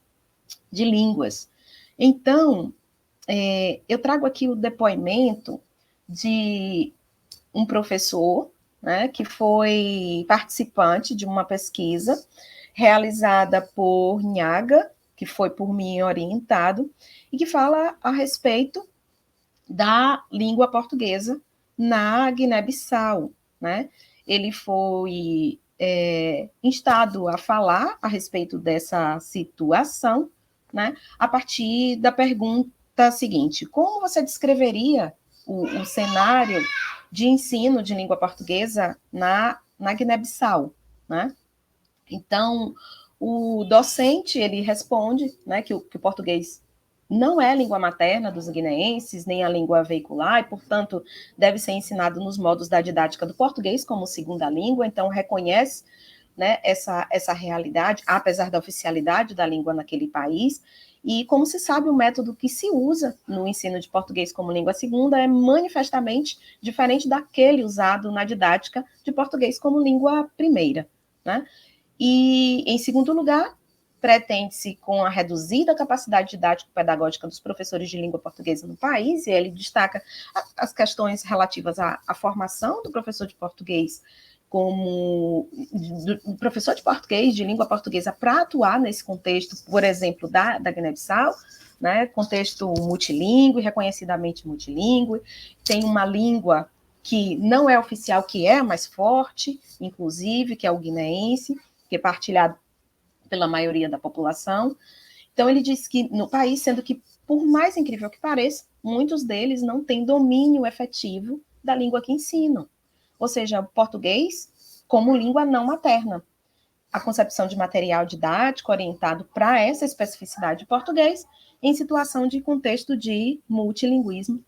línguas. Então, eu trago aqui o depoimento de um professor, né, que foi participante de uma pesquisa realizada por Nhaga, que foi por mim orientado, e que fala a respeito da língua portuguesa na Guiné-Bissau, né? Ele foi instado a falar a respeito dessa situação, né, a partir da pergunta seguinte: como você descreveria o cenário de ensino de língua portuguesa na Guiné-Bissau, né? Então, o docente, ele responde, né, que o português não é a língua materna dos guineenses, nem a língua veicular, e, portanto, deve ser ensinado nos modos da didática do português como segunda língua, então reconhece, né, essa realidade, apesar da oficialidade da língua naquele país. E, como se sabe, o método que se usa no ensino de português como língua segunda é manifestamente diferente daquele usado na didática de português como língua primeira, né? E, em segundo lugar, pretende-se, com a reduzida capacidade didático-pedagógica dos professores de língua portuguesa no país, e ele destaca as questões relativas à formação do professor de português como professor de português, de língua portuguesa, para atuar nesse contexto, por exemplo, da Guiné-Bissau, né, contexto multilingüe, reconhecidamente multilingüe, tem uma língua que não é oficial, que é a mais forte, inclusive, que é o guineense, que é partilhado pela maioria da população. Então, ele diz que no país, sendo que, por mais incrível que pareça, muitos deles não têm domínio efetivo da língua que ensinam. Ou seja, o português como língua não materna. A concepção de material didático orientado para essa especificidade de português em situação de contexto de multilinguismo,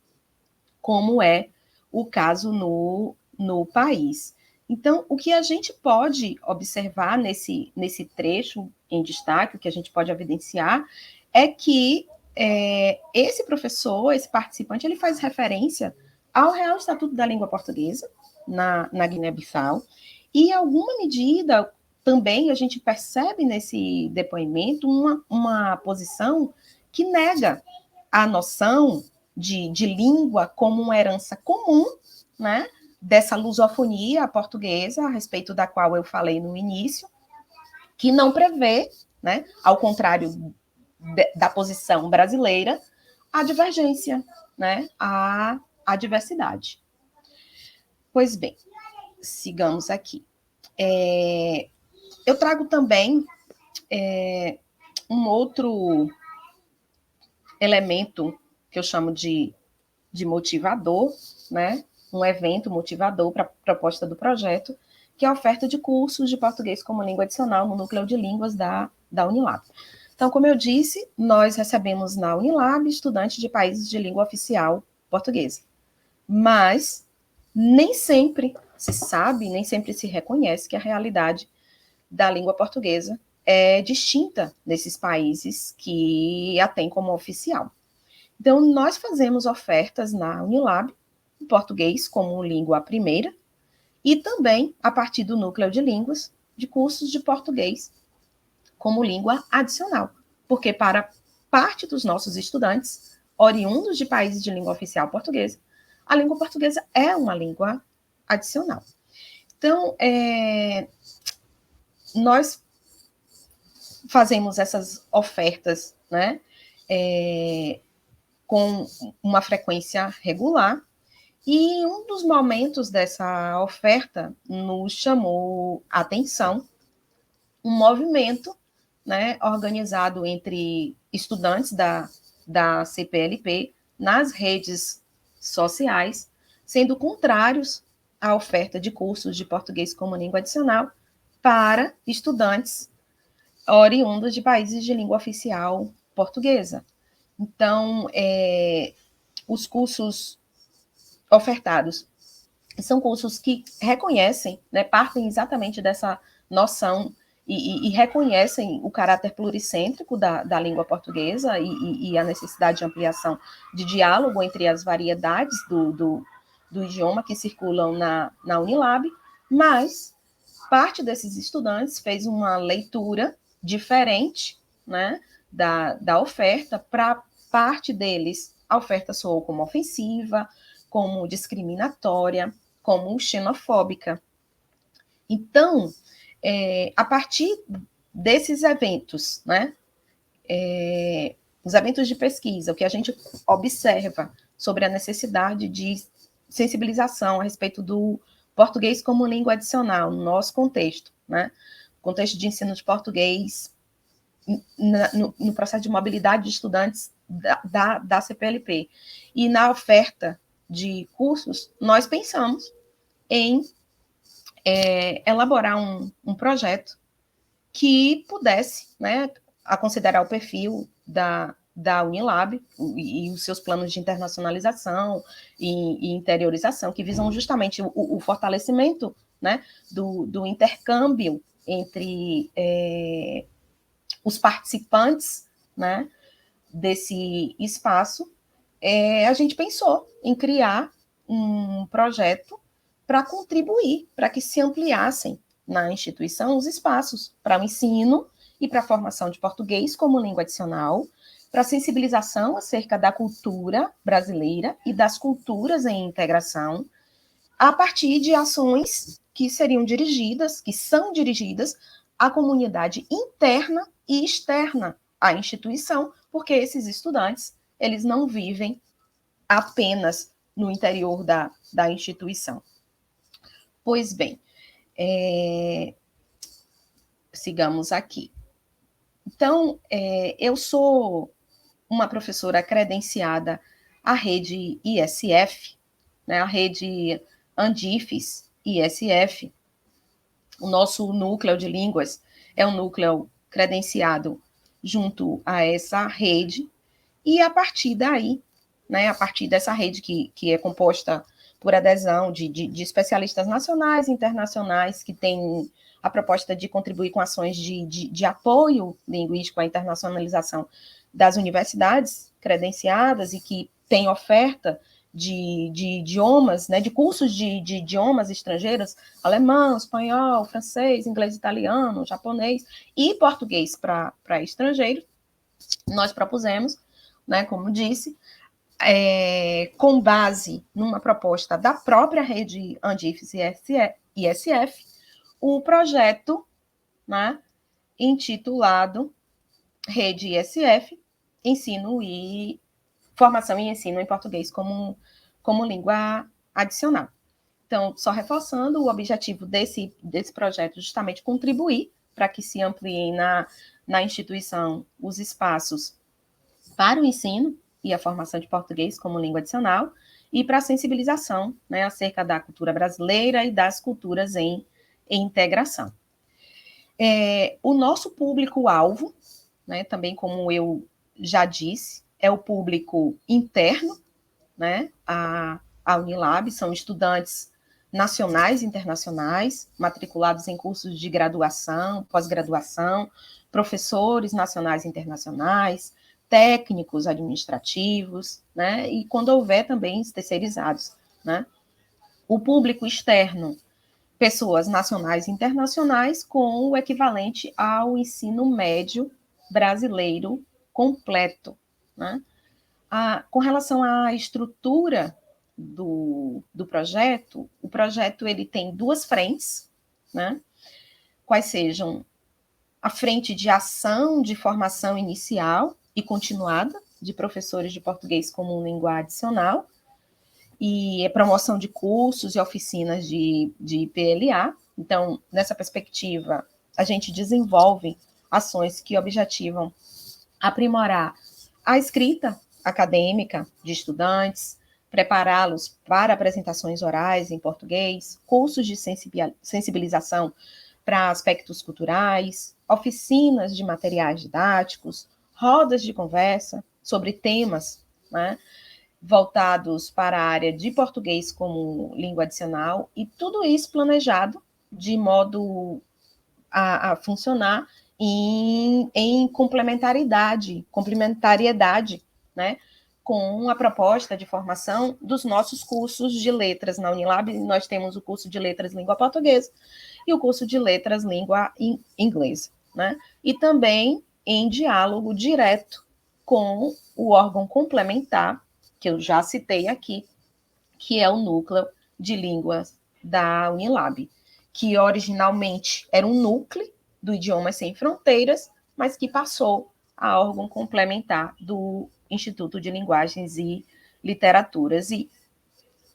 como é o caso no país. Então, o que a gente pode observar nesse trecho em destaque, o que a gente pode evidenciar, é que esse professor, esse participante, ele faz referência ao Real Estatuto da Língua Portuguesa, na Guiné-Bissau, e, em alguma medida, também a gente percebe nesse depoimento uma posição que nega a noção de língua como uma herança comum, né, dessa lusofonia portuguesa, a respeito da qual eu falei no início, que não prevê, né, ao contrário da posição brasileira, a divergência, né, a diversidade. Pois bem, sigamos aqui. Eu trago também um outro elemento que eu chamo de motivador, né? Um evento motivador para a proposta do projeto, que é a oferta de cursos de português como língua adicional no núcleo de línguas da Unilab. Então, como eu disse, nós recebemos na Unilab estudantes de países de língua oficial portuguesa. Mas nem sempre se sabe, nem sempre se reconhece que a realidade da língua portuguesa é distinta nesses países que a têm como oficial. Então, nós fazemos ofertas na Unilab, em português como língua primeira, e também, a partir do núcleo de línguas, de cursos de português como língua adicional. Porque para parte dos nossos estudantes, oriundos de países de língua oficial portuguesa, a língua portuguesa é uma língua adicional. Então, nós fazemos essas ofertas, né, com uma frequência regular, e um dos momentos dessa oferta nos chamou a atenção um movimento, né, organizado entre estudantes da CPLP nas redes sociais, sendo contrários à oferta de cursos de português como língua adicional para estudantes oriundos de países de língua oficial portuguesa. Então, os cursos ofertados são cursos que reconhecem, né, partem exatamente dessa noção e reconhecem o caráter pluricêntrico da língua portuguesa e a necessidade de ampliação de diálogo entre as variedades do idioma que circulam na Unilab, mas parte desses estudantes fez uma leitura diferente, né, da oferta. Para parte deles, a oferta soou como ofensiva, como discriminatória, como xenofóbica. Então, a partir desses eventos, né, os eventos de pesquisa, o que a gente observa sobre a necessidade de sensibilização a respeito do português como língua adicional no nosso contexto, né, contexto de ensino de português, no processo de mobilidade de estudantes da CPLP, e na oferta de cursos, nós pensamos em elaborar um projeto que pudesse, né, a considerar o perfil da Unilab e os seus planos de internacionalização e interiorização, que visam justamente o fortalecimento, né, do intercâmbio entre os participantes, né, desse espaço. A gente pensou em criar um projeto para contribuir, para que se ampliassem na instituição os espaços para o ensino e para a formação de português como língua adicional, para sensibilização acerca da cultura brasileira e das culturas em integração, a partir de ações que seriam dirigidas, que são dirigidas à comunidade interna e externa à instituição, porque esses estudantes, eles não vivem apenas no interior da instituição. Pois bem, sigamos aqui. Então, eu sou uma professora credenciada à rede ISF, né, a rede Andifes ISF. O nosso núcleo de línguas é um núcleo credenciado junto a essa rede, e a partir daí, né, a partir dessa rede que é composta por adesão de especialistas nacionais e internacionais que têm a proposta de contribuir com ações de apoio linguístico à internacionalização das universidades credenciadas e que têm oferta de idiomas, né, de cursos de idiomas estrangeiros, alemão, espanhol, francês, inglês, italiano, japonês e português para estrangeiros. Nós propusemos, né, como disse, com base numa proposta da própria rede Andifes ISF, o projeto, né, intitulado Rede ISF, Ensino e Formação e Ensino em Português como língua adicional. Então, só reforçando, o objetivo desse projeto é justamente contribuir para que se ampliem na instituição os espaços para o ensino e a formação de português como língua adicional e para a sensibilização, né, acerca da cultura brasileira e das culturas em integração. O nosso público-alvo, né, também como eu já disse, é o público interno, né, a Unilab, são estudantes nacionais e internacionais, matriculados em cursos de graduação, pós-graduação, professores nacionais e internacionais, técnicos administrativos, né, e quando houver também terceirizados, né. O público externo, pessoas nacionais e internacionais com o equivalente ao ensino médio brasileiro completo, né. Com relação à estrutura do projeto, o projeto ele tem duas frentes, né, quais sejam a frente de ação de formação inicial e continuada de professores de português como língua adicional, e promoção de cursos e oficinas de PLA. Então, nessa perspectiva, a gente desenvolve ações que objetivam aprimorar a escrita acadêmica de estudantes, prepará-los para apresentações orais em português, cursos de sensibilização para aspectos culturais, oficinas de materiais didáticos, rodas de conversa sobre temas, né, voltados para a área de português como língua adicional, e tudo isso planejado de modo a funcionar em complementariedade, né, com a proposta de formação dos nossos cursos de letras na Unilab. Nós temos o curso de letras língua portuguesa e o curso de letras língua inglesa, né, e também em diálogo direto com o órgão complementar, que eu já citei aqui, que é o Núcleo de Línguas da Unilab, que originalmente era um núcleo do Idiomas Sem Fronteiras, mas que passou a órgão complementar do Instituto de Linguagens e Literaturas. E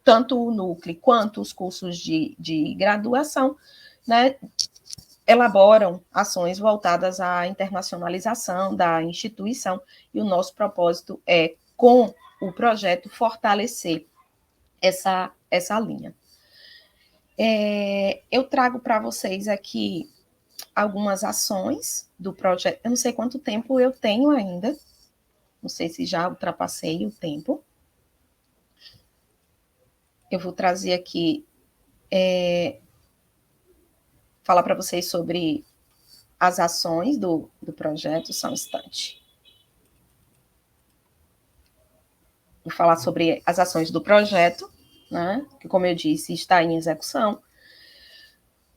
tanto o núcleo quanto os cursos de graduação, né, elaboram ações voltadas à internacionalização da instituição, e o nosso propósito é, com o projeto, fortalecer essa linha. Eu trago para vocês aqui algumas ações do projeto. Eu não sei quanto tempo eu tenho ainda, não sei se já ultrapassei o tempo. Eu vou trazer aqui, falar para vocês sobre as ações do projeto, só um instante. Vou falar sobre as ações do projeto, né, que, como eu disse, está em execução.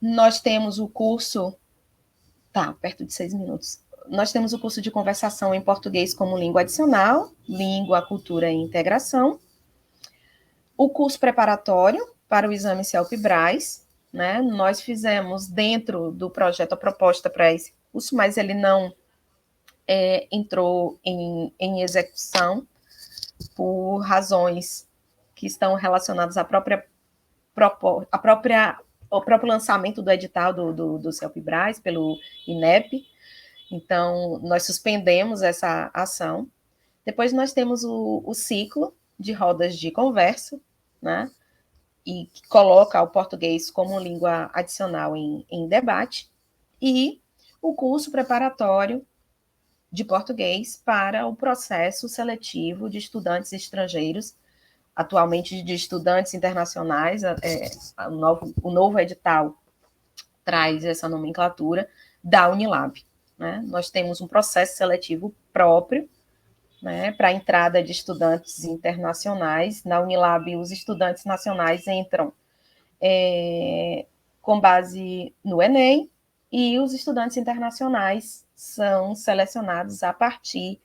Nós temos o curso... perto de 6 minutos. Nós temos o curso de conversação em português como língua adicional, língua, cultura e integração. O curso preparatório para o exame CELP-BRAS, né? Nós fizemos dentro do projeto a proposta para esse curso, mas ele não entrou em execução por razões que estão relacionados ao próprio lançamento do edital do CELPE-BRAS pelo INEP. Então, nós suspendemos essa ação. Depois nós temos o ciclo de rodas de conversa, né? E que coloca o português como língua adicional em debate, e o curso preparatório de português para o processo seletivo de estudantes estrangeiros, atualmente de estudantes internacionais. O novo edital traz essa nomenclatura da Unilab, né? Nós temos um processo seletivo próprio, né, para a entrada de estudantes internacionais. Na Unilab, os estudantes nacionais entram com base no Enem, e os estudantes internacionais são selecionados a partir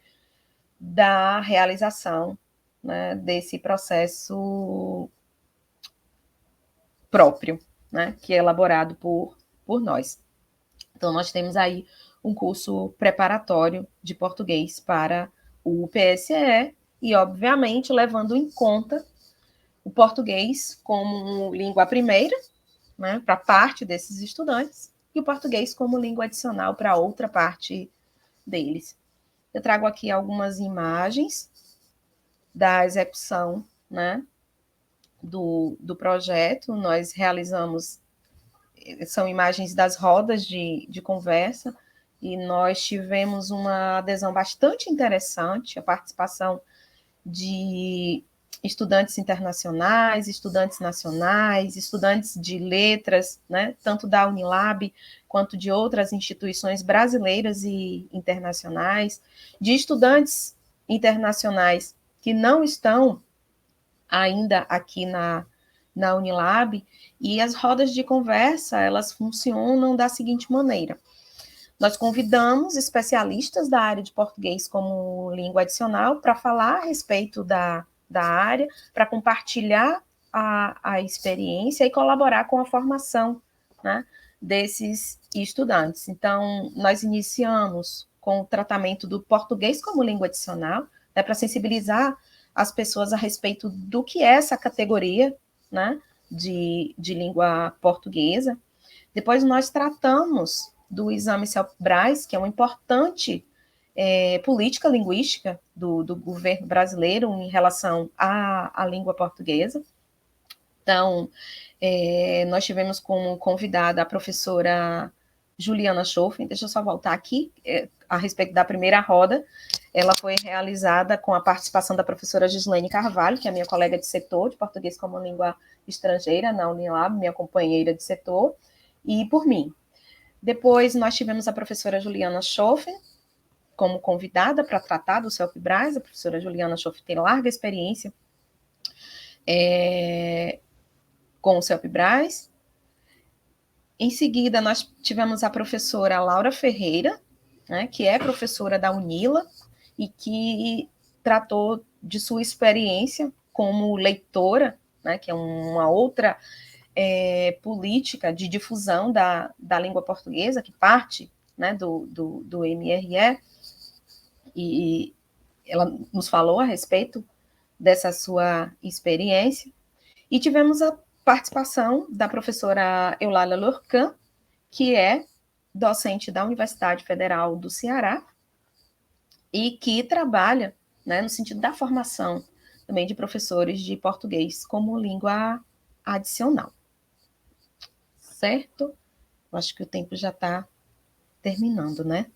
da realização, né, desse processo próprio, né, que é elaborado por nós. Então, nós temos aí um curso preparatório de português para o PSEE, e, obviamente, levando em conta o português como língua primeira, né, para parte desses estudantes, e o português como língua adicional para outra parte deles. Eu trago aqui algumas imagens da execução, né, do projeto. Nós realizamos, são imagens das rodas de conversa, e nós tivemos uma adesão bastante interessante, a participação de estudantes internacionais, estudantes nacionais, estudantes de letras, né, tanto da Unilab quanto de outras instituições brasileiras e internacionais, de estudantes internacionais que não estão ainda aqui na Unilab. E as rodas de conversa, elas funcionam da seguinte maneira: nós convidamos especialistas da área de português como língua adicional para falar a respeito da área, para compartilhar a experiência e colaborar com a formação, né, desses estudantes. Então, nós iniciamos com o tratamento do português como língua adicional, né, para sensibilizar as pessoas a respeito do que é essa categoria, né, de língua portuguesa. Depois nós tratamos do exame CELPE-BRAS, que é uma importante política linguística do governo brasileiro em relação à língua portuguesa. Então, nós tivemos como convidada a professora Juliana Schoffen. Deixa eu só voltar aqui, a respeito da primeira roda. Ela foi realizada com a participação da professora Gislaine Carvalho, que é minha colega de setor de português como língua estrangeira na Unilab, minha companheira de setor, e por mim. Depois, nós tivemos a professora Juliana Schoffen como convidada para tratar do CELPE-BRAS. A professora Juliana Schoffen tem larga experiência com o CELPE-BRAS. Em seguida, nós tivemos a professora Laura Ferreira, né, que é professora da Unila e que tratou de sua experiência como leitora, né, que é uma outra política de difusão da língua portuguesa, que parte, né, do MRE, e ela nos falou a respeito dessa sua experiência. E tivemos a participação da professora Eulália Lorcan, que é docente da Universidade Federal do Ceará e que trabalha, né, no sentido da formação também de professores de português como língua adicional. Certo? Eu acho que o tempo já está terminando, né?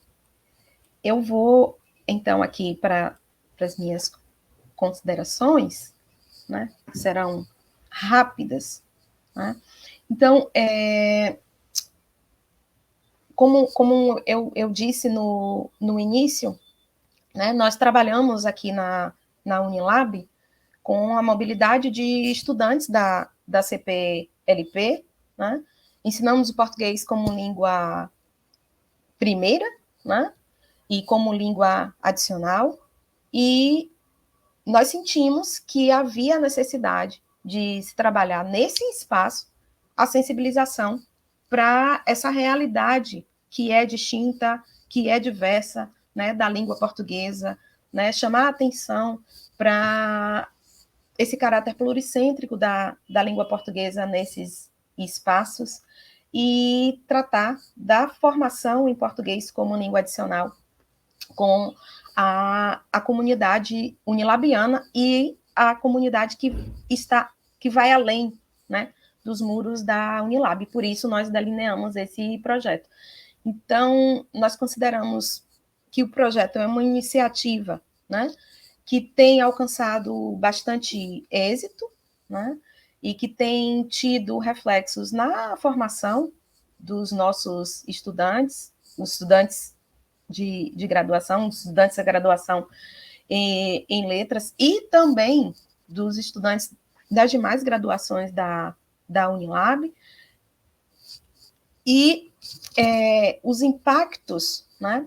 Eu vou, então, aqui para as minhas considerações, né? Serão rápidas, né? Então, como eu disse no início, né, nós trabalhamos aqui na Unilab com a mobilidade de estudantes da CPLP, né? Ensinamos o português como língua primeira, né, e como língua adicional, e nós sentimos que havia necessidade de se trabalhar nesse espaço a sensibilização para essa realidade que é distinta, que é diversa, né, da língua portuguesa, né, chamar a atenção para esse caráter pluricêntrico da língua portuguesa nesses espaços e tratar da formação em português como língua adicional com a comunidade unilabiana e a comunidade que vai além, né, dos muros da Unilab. Por isso, nós delineamos esse projeto. Então, nós consideramos que o projeto é uma iniciativa, né, que tem alcançado bastante êxito, né, e que tem tido reflexos na formação dos nossos estudantes, os estudantes de graduação, os estudantes da graduação em letras, e também dos estudantes das demais graduações da Unilab, e os impactos, né,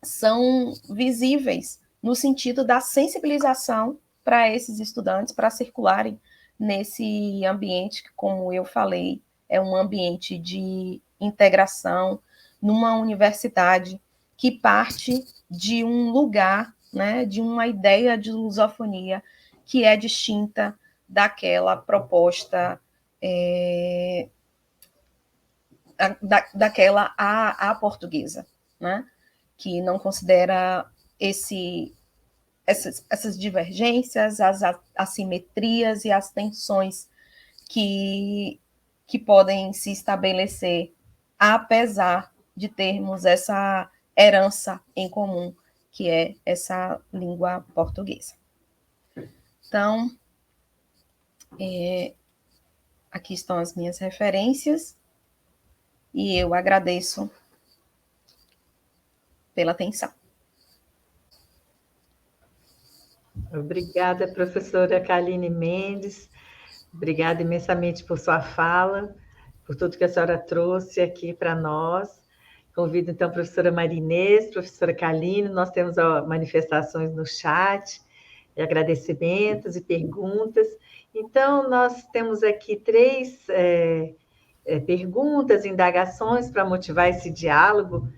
são visíveis no sentido da sensibilização para esses estudantes, para circularem nesse ambiente que, como eu falei, é um ambiente de integração numa universidade que parte de um lugar, né, de uma ideia de lusofonia que é distinta daquela proposta daquela a portuguesa, né? Que não considera essas divergências, as assimetrias e as tensões que podem se estabelecer, apesar de termos essa herança em comum, que é essa língua portuguesa. Então, aqui estão as minhas referências, e eu agradeço pela atenção. Obrigada, professora Kaline Mendes. Obrigada imensamente por sua fala, por tudo que a senhora trouxe aqui para nós. Convido, então, a professora Marinês, professora Kaline, nós temos manifestações no chat, agradecimentos e perguntas. Então, nós temos aqui 3 perguntas, indagações para motivar esse diálogo,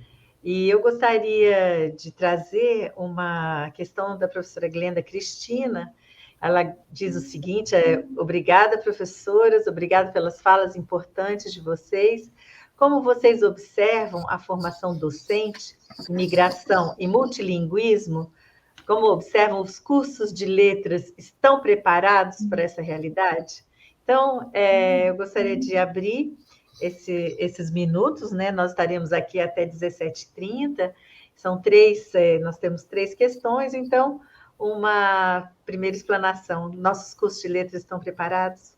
e eu gostaria de trazer uma questão da professora Glenda Cristina. Ela diz o seguinte: obrigada, professoras, obrigada pelas falas importantes de vocês. Como vocês observam a formação docente, imigração e multilinguismo? Como observam os cursos de letras estão preparados para essa realidade? Então, eu gostaria de abrir esses minutos, né? Nós estaremos aqui até 17h30. Nós temos 3 questões, então, uma primeira explanação. Nossos cursos de letras estão preparados?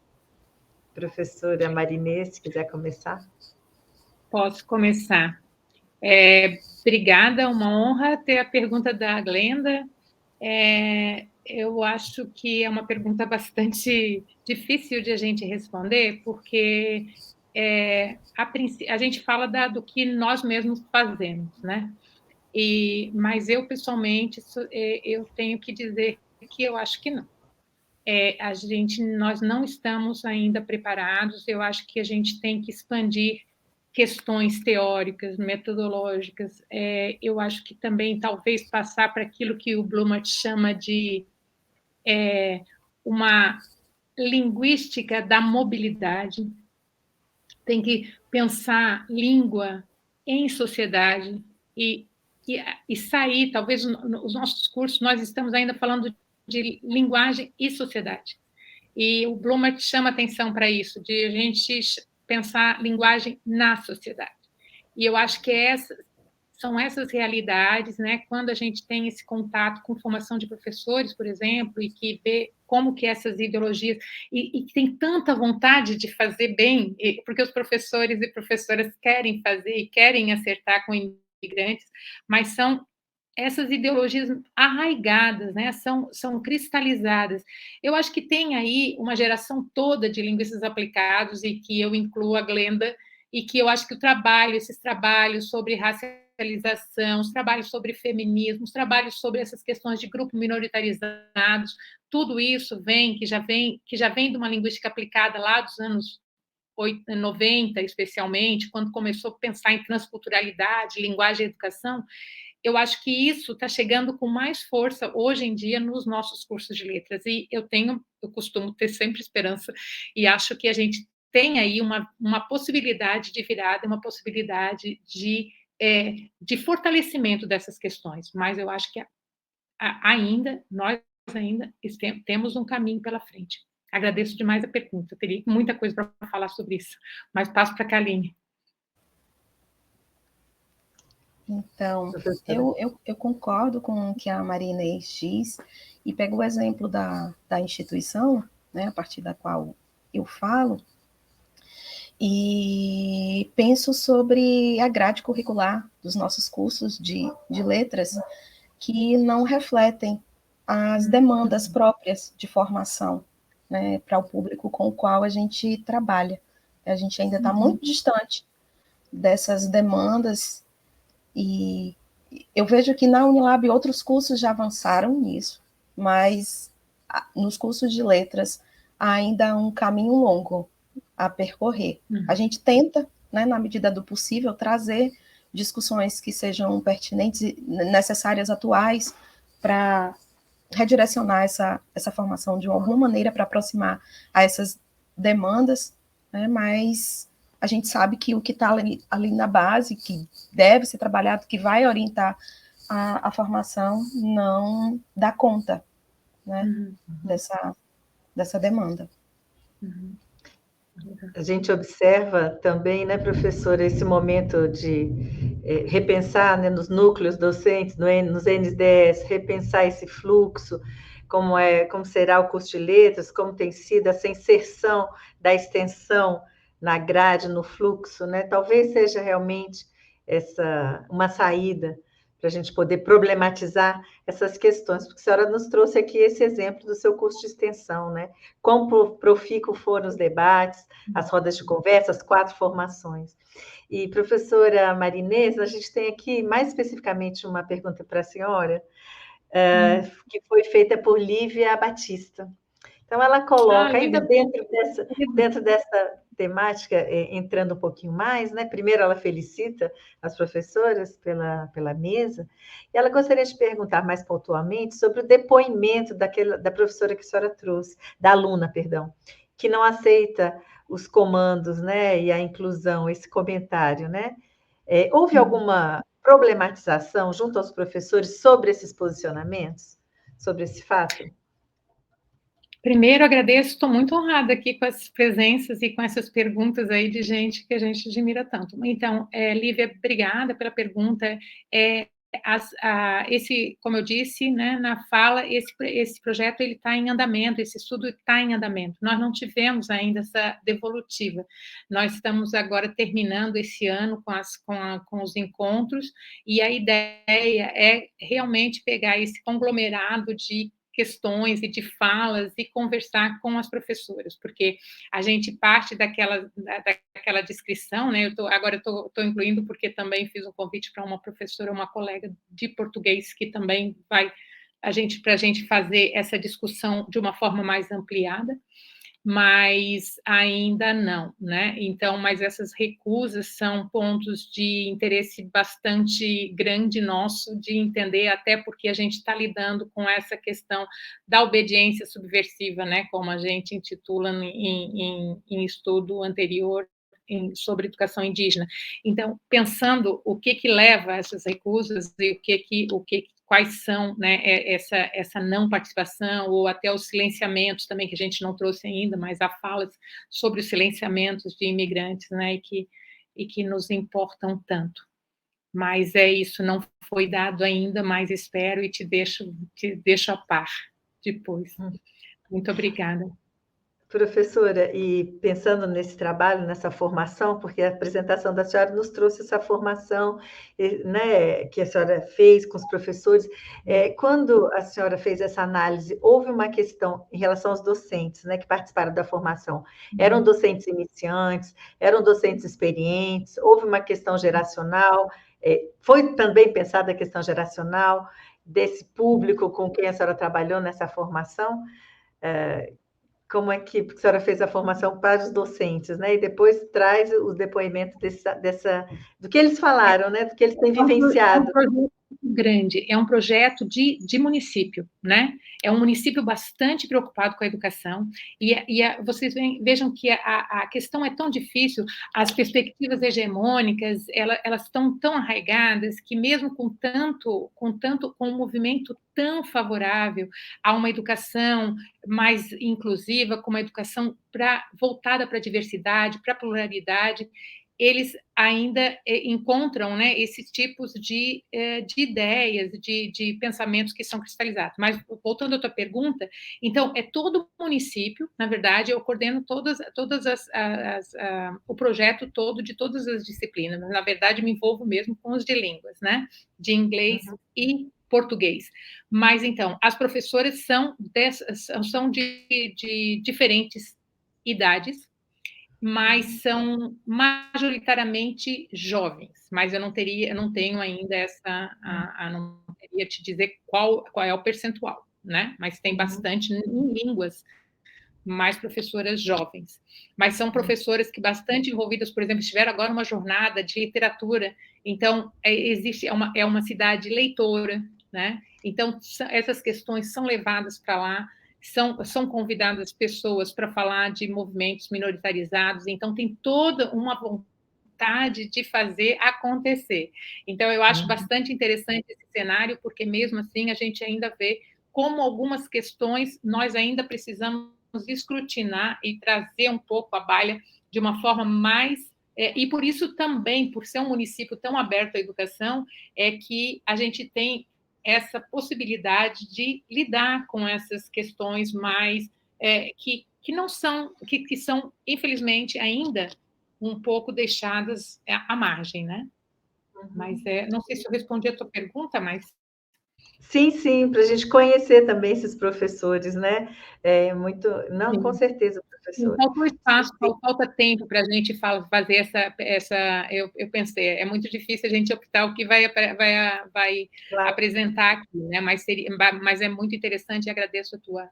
Professora Marinês, se quiser começar. Posso começar. Obrigada, uma honra ter a pergunta da Glenda. Eu acho que é uma pergunta bastante difícil de a gente responder, porque a gente fala do que nós mesmos fazemos, né? Mas eu, pessoalmente, eu tenho que dizer que eu acho que não. Nós não estamos ainda preparados, eu acho que a gente tem que expandir questões teóricas, metodológicas. Eu acho que também, talvez, passar para aquilo que o Blumert chama de uma linguística da mobilidade. Tem que pensar língua em sociedade e sair, talvez, nos nossos cursos, nós estamos ainda falando de linguagem e sociedade. E o Blumert chama atenção para isso, de a gente pensar linguagem na sociedade. E eu acho que são essas realidades, né? Quando a gente tem esse contato com formação de professores, por exemplo, e que vê como que essas ideologias, e tem tanta vontade de fazer bem, porque os professores e professoras querem fazer e querem acertar com imigrantes, mas são essas ideologias arraigadas, né? São cristalizadas. Eu acho que tem aí uma geração toda de linguistas aplicados, e que eu incluo a Glenda, e que eu acho que esses trabalhos sobre racialização, os trabalhos sobre feminismo, os trabalhos sobre essas questões de grupos minoritarizados, tudo isso que já vem de uma linguística aplicada lá dos anos 90, especialmente, quando começou a pensar em transculturalidade, linguagem e educação. eu acho que isso está chegando com mais força hoje em dia nos nossos cursos de letras, e eu costumo ter sempre esperança, e acho que a gente tem aí uma possibilidade de virada, uma possibilidade de fortalecimento dessas questões, mas eu acho que nós ainda temos um caminho pela frente. Agradeço demais a pergunta, teria muita coisa para falar sobre isso, mas passo para a Kaline. Então, eu concordo com o que a Maria Inês diz, e pego o exemplo da instituição, né, a partir da qual eu falo, e penso sobre a grade curricular dos nossos cursos de letras, que não refletem as demandas próprias de formação, né, para o público com o qual a gente trabalha. A gente ainda está muito distante dessas demandas, e eu vejo que na Unilab outros cursos já avançaram nisso, mas nos cursos de letras ainda há um caminho longo a percorrer. A gente tenta, né, na medida do possível, trazer discussões que sejam pertinentes e necessárias, atuais, para redirecionar essa formação de alguma maneira para aproximar a essas demandas, né, mas a gente sabe que o que está ali na base, que deve ser trabalhado, que vai orientar a formação, não dá conta, né, dessa demanda. A gente observa também, né, professora, esse momento de repensar, né, nos núcleos docentes, nos NDEs, repensar esse fluxo, como será o curso de letras, como tem sido essa inserção da extensão na grade, no fluxo, né? Talvez seja realmente uma saída para a gente poder problematizar essas questões, porque a senhora nos trouxe aqui esse exemplo do seu curso de extensão, né? Quão profícuo foram os debates, as rodas de conversa, as 4 formações. E, professora Maria Inês, a gente tem aqui, mais especificamente, uma pergunta para a senhora, que foi feita por Lívia Batista. Então, ela coloca, ainda dentro dessa temática, entrando um pouquinho mais, né? Primeiro, ela felicita as professoras pela mesa, e ela gostaria de perguntar mais pontualmente sobre o depoimento da professora que a senhora trouxe, da aluna, perdão, que não aceita os comandos, né? E a inclusão, esse comentário, né? Houve alguma problematização junto aos professores sobre esses posicionamentos, sobre esse fato? Primeiro, agradeço, estou muito honrada aqui com as presenças e com essas perguntas aí de gente que a gente admira tanto. Então, Lívia, obrigada pela pergunta. Como eu disse, né, na fala, esse projeto ele está em andamento, esse estudo está em andamento. Nós não tivemos ainda essa devolutiva. Nós estamos agora terminando esse ano com os encontros, e a ideia é realmente pegar esse conglomerado de questões e de falas e conversar com as professoras, porque a gente parte daquela descrição, né? Agora eu estou incluindo porque também fiz um convite para uma professora, uma colega de português que também vai para a gente fazer essa discussão de uma forma mais ampliada, mas ainda não, né? Então, mas essas recusas são pontos de interesse bastante grande nosso de entender, até porque a gente está lidando com essa questão da obediência subversiva, né? Como a gente intitula em estudo anterior sobre educação indígena. Então, pensando o que leva a essas recusas e quais são, né, essa não participação, ou até os silenciamentos também, que a gente não trouxe ainda, mas há falas sobre os silenciamentos de imigrantes, né, e que nos importam tanto. Mas é isso, não foi dado ainda, mas espero e te deixo a par depois. Muito obrigada. Professora, e pensando nesse trabalho, nessa formação, porque a apresentação da senhora nos trouxe essa formação, né, que a senhora fez com os professores. Quando a senhora fez essa análise, houve uma questão em relação aos docentes, né, que participaram da formação. Eram docentes iniciantes, eram docentes experientes, houve uma questão geracional, foi também pensada a questão geracional desse público com quem a senhora trabalhou nessa formação? Como é que a senhora fez a formação para os docentes, né? E depois traz os depoimentos do que eles falaram, né? Do que eles têm vivenciado. grande, é um projeto de município, né? É um município bastante preocupado com a educação, vocês vejam que a questão é tão difícil, as perspectivas hegemônicas, elas estão tão arraigadas, que mesmo com um movimento tão favorável a uma educação mais inclusiva, com uma educação voltada para a diversidade, para a pluralidade, eles ainda encontram, né, esses tipos de ideias, de pensamentos que são cristalizados. Mas, voltando à tua pergunta, então, é todo o município, na verdade, eu coordeno o projeto todo de todas as disciplinas, mas, na verdade, me envolvo mesmo com os de línguas, né, de inglês e português. Mas, então, as professoras são de diferentes idades, mas são majoritariamente jovens, mas eu não tenho ainda não teria te dizer qual é o percentual, né? Mas tem bastante em línguas, mais professoras jovens. Mas são professoras que bastante envolvidas, por exemplo, tiveram agora uma jornada de literatura, então é uma cidade leitora, né? Então essas questões são levadas para lá. São convidadas pessoas para falar de movimentos minoritarizados, então tem toda uma vontade de fazer acontecer. Então, eu acho bastante interessante esse cenário, porque mesmo assim a gente ainda vê como algumas questões nós ainda precisamos escrutinar e trazer um pouco a baila de uma forma mais... e por isso também, por ser um município tão aberto à educação, é que a gente tem essa possibilidade de lidar com essas questões mais que não são, que são, infelizmente, ainda um pouco deixadas à margem, né? Mas não sei se eu respondi a tua pergunta, mas... Sim, para a gente conhecer também esses professores, né? Muito... Não, com certeza, professor. Falta espaço, falta tempo para a gente fazer essa... Eu pensei, é muito difícil a gente optar o que vai claro. Apresentar aqui, né? Mas é muito interessante e agradeço a tua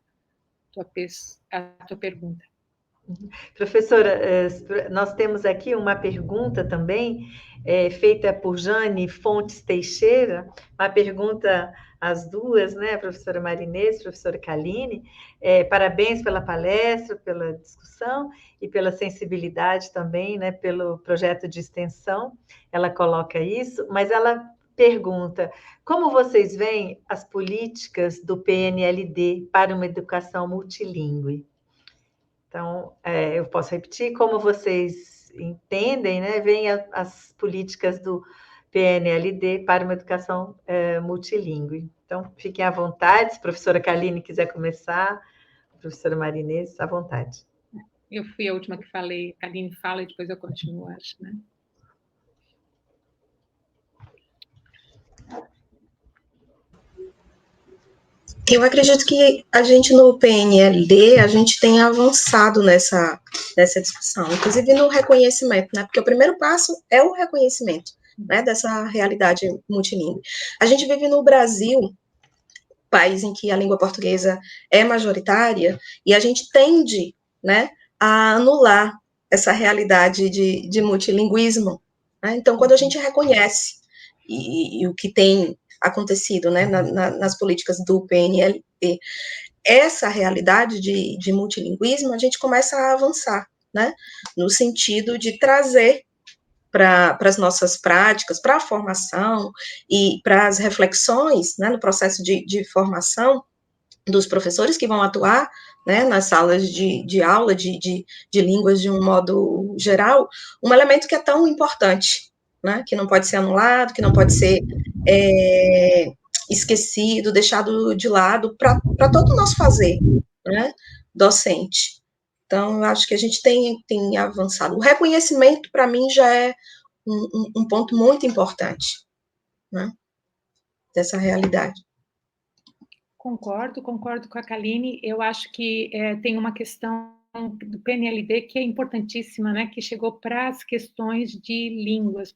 pergunta. Professora, nós temos aqui uma pergunta também, feita por Jane Fontes Teixeira, uma pergunta às duas, né, a professora Marinês, a professora Kaline. Parabéns pela palestra, pela discussão e pela sensibilidade também, né, pelo projeto de extensão. Ela coloca isso, mas ela pergunta: como vocês veem as políticas do PNLD para uma educação multilingüe? Então, eu posso repetir, como vocês entendem, né, veem as políticas do PNLD para uma educação multilingüe. Então, fiquem à vontade, se a professora Kaline quiser começar, a professora Marinês, à vontade. Eu fui a última que falei, a Kaline fala e depois eu continuo, acho, né? Eu acredito que a gente no PNLD, a gente tem avançado nessa discussão, inclusive no reconhecimento, né? Porque o primeiro passo é o reconhecimento, né, dessa realidade multilingüe. A gente vive no Brasil, país em que a língua portuguesa é majoritária, e a gente tende, né, a anular essa realidade de multilinguismo, né? Então, quando a gente reconhece e o que tem acontecido, né, nas políticas do PNLD, essa realidade de multilinguismo, a gente começa a avançar, né, no sentido de trazer para as nossas práticas, para a formação e para as reflexões, né, no processo de formação dos professores que vão atuar, né, nas salas de aula de línguas de um modo geral, um elemento que é tão importante, né, que não pode ser anulado, que não pode ser esquecido, deixado de lado para todo o nosso fazer, né, docente. Então, eu acho que a gente tem avançado. O reconhecimento, para mim, já é um ponto muito importante, né, dessa realidade. Concordo com a Kaline. Eu acho que tem uma questão do PNLD que é importantíssima, né, que chegou para as questões de línguas,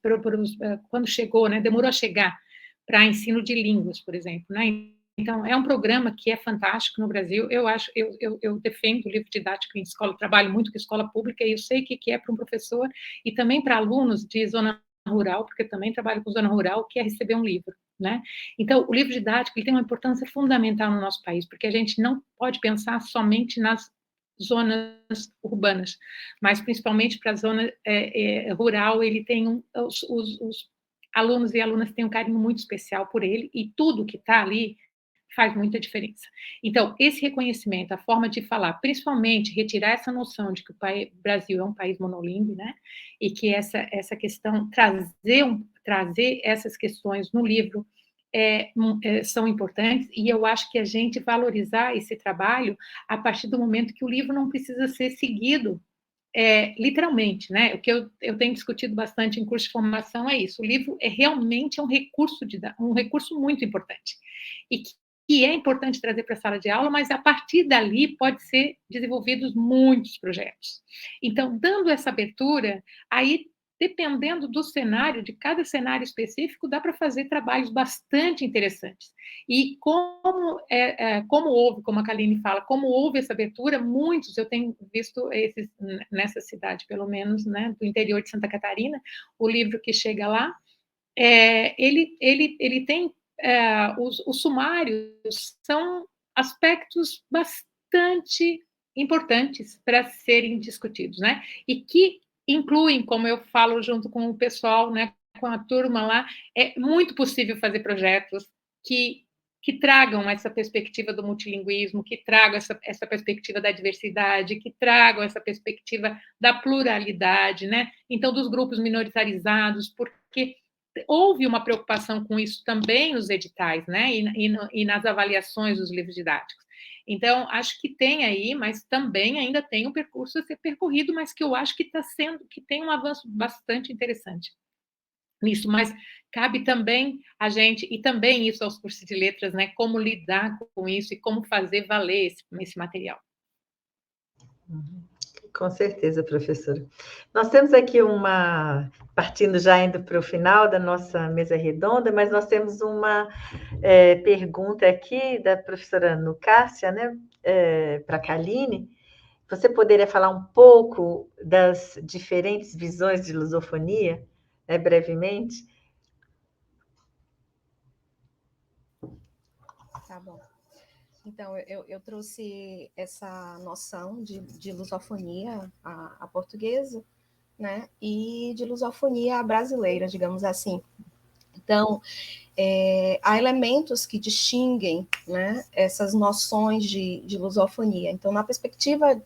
quando chegou, né, demorou a chegar para ensino de línguas, por exemplo, né? Então, é um programa que é fantástico no Brasil. Eu defendo o livro didático em escola, trabalho muito com escola pública, e eu sei que é para um professor e também para alunos de zona rural, porque eu também trabalho com zona rural, que é receber um livro, né? Então, o livro didático ele tem uma importância fundamental no nosso país, porque a gente não pode pensar somente nas zonas urbanas, mas principalmente para a zona rural, ele tem os alunos e alunas têm um carinho muito especial por ele, e tudo que está ali faz muita diferença. Então, esse reconhecimento, a forma de falar, principalmente retirar essa noção de que o Brasil é um país monolíngue, né? E que essa questão, trazer essas questões no livro são importantes, e eu acho que a gente valorizar esse trabalho a partir do momento que o livro não precisa ser seguido literalmente, né? O que eu tenho discutido bastante em curso de formação é isso. O livro realmente um recurso muito importante e que é importante trazer para a sala de aula, mas a partir dali pode ser desenvolvidos muitos projetos. Então, dando essa abertura, aí dependendo do cenário, de cada cenário específico, dá para fazer trabalhos bastante interessantes. E como houve, como a Kaline fala, como houve essa abertura, muitos, eu tenho visto esses, nessa cidade, pelo menos, né, do interior de Santa Catarina, o livro que chega lá, ele tem, os sumários são aspectos bastante importantes para serem discutidos, né, e que incluem, como eu falo junto com o pessoal, né, com a turma lá, é muito possível fazer projetos que tragam essa perspectiva do multilinguismo, que tragam essa perspectiva da diversidade, que tragam essa perspectiva da pluralidade, né? Então, dos grupos minoritarizados, porque houve uma preocupação com isso também nos editais, né? E nas avaliações dos livros didáticos. Então, acho que tem aí, mas também ainda tem um percurso a ser percorrido, mas que eu acho que que tem um avanço bastante interessante nisso, mas cabe também a gente, e também isso aos cursos de letras, né, como lidar com isso e como fazer valer esse material. Com certeza, professora. Nós temos aqui partindo já indo para o final da nossa mesa redonda, mas nós temos uma pergunta aqui da professora Nucássia, né, para a Kaline. Você poderia falar um pouco das diferentes visões de lusofonia, brevemente? Tá bom. Então, eu trouxe essa noção de lusofonia a portuguesa, né, e de lusofonia brasileira, digamos assim. Então, há elementos que distinguem, né, essas noções de lusofonia. Então, na perspectiva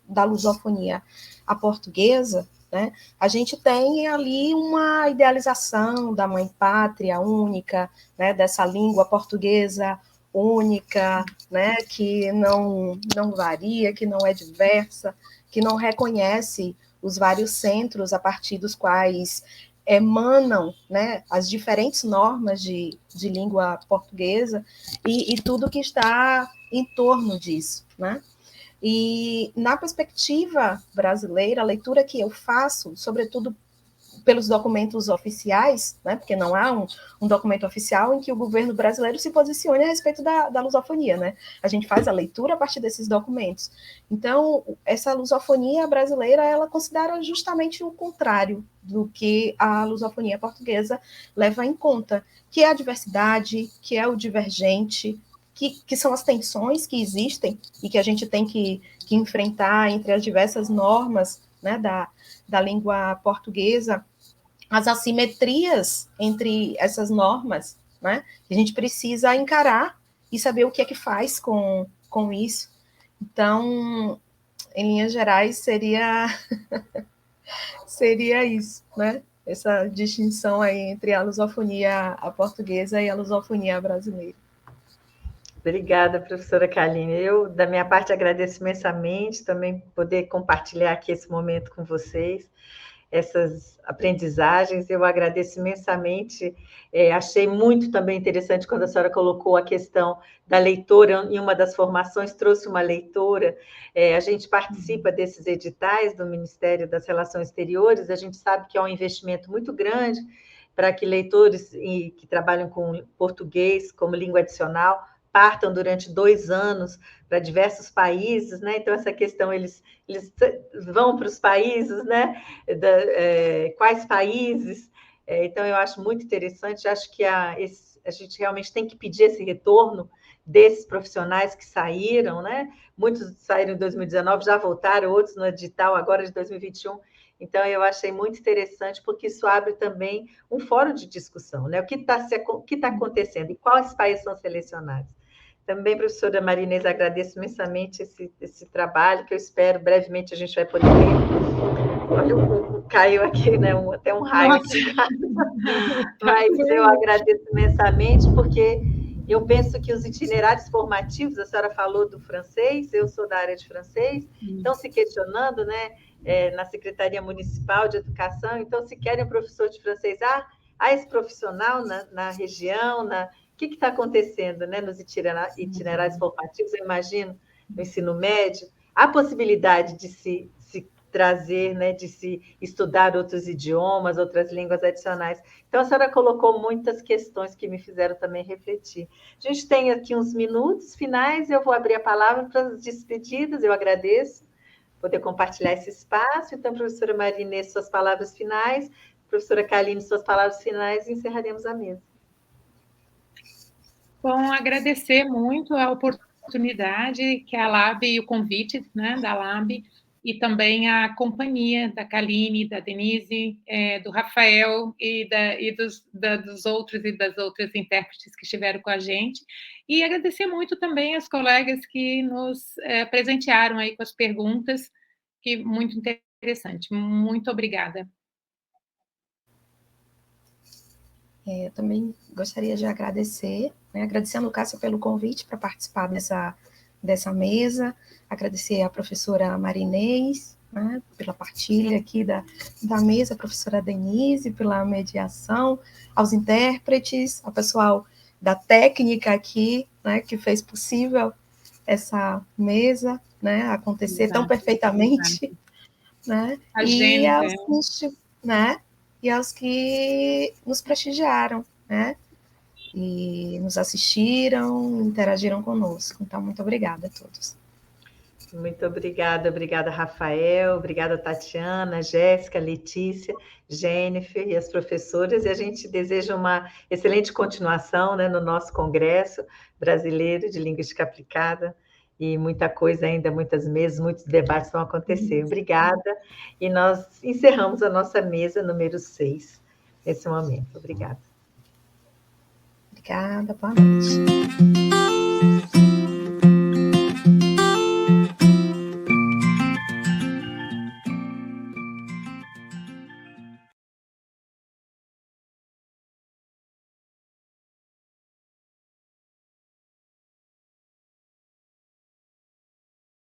da lusofonia à portuguesa, né, a gente tem ali uma idealização da mãe pátria única, né, dessa língua portuguesa única, né, que não varia, que não é diversa, que não reconhece os vários centros a partir dos quais emanam, né, as diferentes normas de língua portuguesa e tudo que está em torno disso, né? E na perspectiva brasileira, a leitura que eu faço, sobretudo pelos documentos oficiais, né, porque não há um documento oficial em que o governo brasileiro se posicione a respeito da lusofonia, né? A gente faz a leitura a partir desses documentos. Então, essa lusofonia brasileira, ela considera justamente o contrário do que a lusofonia portuguesa leva em conta, que é a diversidade, que é o divergente, que são as tensões que existem e que a gente tem que enfrentar entre as diversas normas, né, da língua portuguesa, as assimetrias entre essas normas, né, que a gente precisa encarar e saber o que é que faz com isso. Então, em linhas gerais, seria isso, né? Essa distinção aí entre a lusofonia portuguesa e a lusofonia brasileira. Obrigada, professora Kaline. Eu, da minha parte, agradeço imensamente também poder compartilhar aqui esse momento com vocês, essas aprendizagens. Eu agradeço imensamente. Achei muito também interessante quando a senhora colocou a questão da leitora em uma das formações, trouxe uma leitora. A gente participa desses editais do Ministério das Relações Exteriores, a gente sabe que é um investimento muito grande para que leitores que trabalham com português como língua adicional partam durante 2 anos para diversos países, né? Então, essa questão, eles vão para os países, né? Quais países? Então, eu acho muito interessante, acho que a gente realmente tem que pedir esse retorno desses profissionais que saíram, né? Muitos saíram em 2019, já voltaram, outros no edital agora de 2021. Então, eu achei muito interessante, porque isso abre também um fórum de discussão, né? O que está acontecendo e quais países são selecionados. Também, professora Maria Inês, agradeço imensamente esse trabalho, que eu espero brevemente a gente vai poder ver. Olha, caiu aqui, né? Até um raio aqui. Mas eu agradeço imensamente, porque eu penso que os itinerários formativos, a senhora falou do francês, eu sou da área de francês, estão se questionando, né? Na Secretaria Municipal de Educação, então, se querem um professor de francês, há esse profissional na região, o que está acontecendo, né, nos itinerários formativos, eu imagino, no ensino médio, há possibilidade de se trazer, né, de se estudar outros idiomas, outras línguas adicionais. Então, a senhora colocou muitas questões que me fizeram também refletir. A gente tem aqui uns minutos finais, eu vou abrir a palavra para as despedidas, eu agradeço poder compartilhar esse espaço. Então, professora Maria Inês, suas palavras finais, professora Kaline, suas palavras finais, e encerraremos a mesa. Bom, agradecer muito a oportunidade que a LAB e o convite, né, da LAB, e também a companhia da Kaline, da Denise, do Rafael e dos outros e das outras intérpretes que estiveram com a gente. E agradecer muito também aos colegas que nos presentearam aí com as perguntas, que muito interessante. Muito obrigada. Eu também gostaria de agradecer, né, agradecendo o Cássio pelo convite para participar dessa mesa, agradecer à professora Maria Inês, né, pela partilha aqui da mesa, a professora Denise, pela mediação, aos intérpretes, ao pessoal da técnica aqui, né, que fez possível essa mesa, né, acontecer tão perfeitamente, né, e aos que nos prestigiaram, né? E nos assistiram, interagiram conosco. Então, muito obrigada a todos. Muito obrigada, Rafael, obrigada, Tatiana, Jéssica, Letícia, Jennifer e as professoras, e a gente deseja uma excelente continuação, né, no nosso Congresso Brasileiro de Linguística Aplicada, e muita coisa ainda, muitas mesas, muitos debates vão acontecer. Obrigada, e nós encerramos a nossa mesa número 6 nesse momento. Obrigada. Obrigada, boa noite.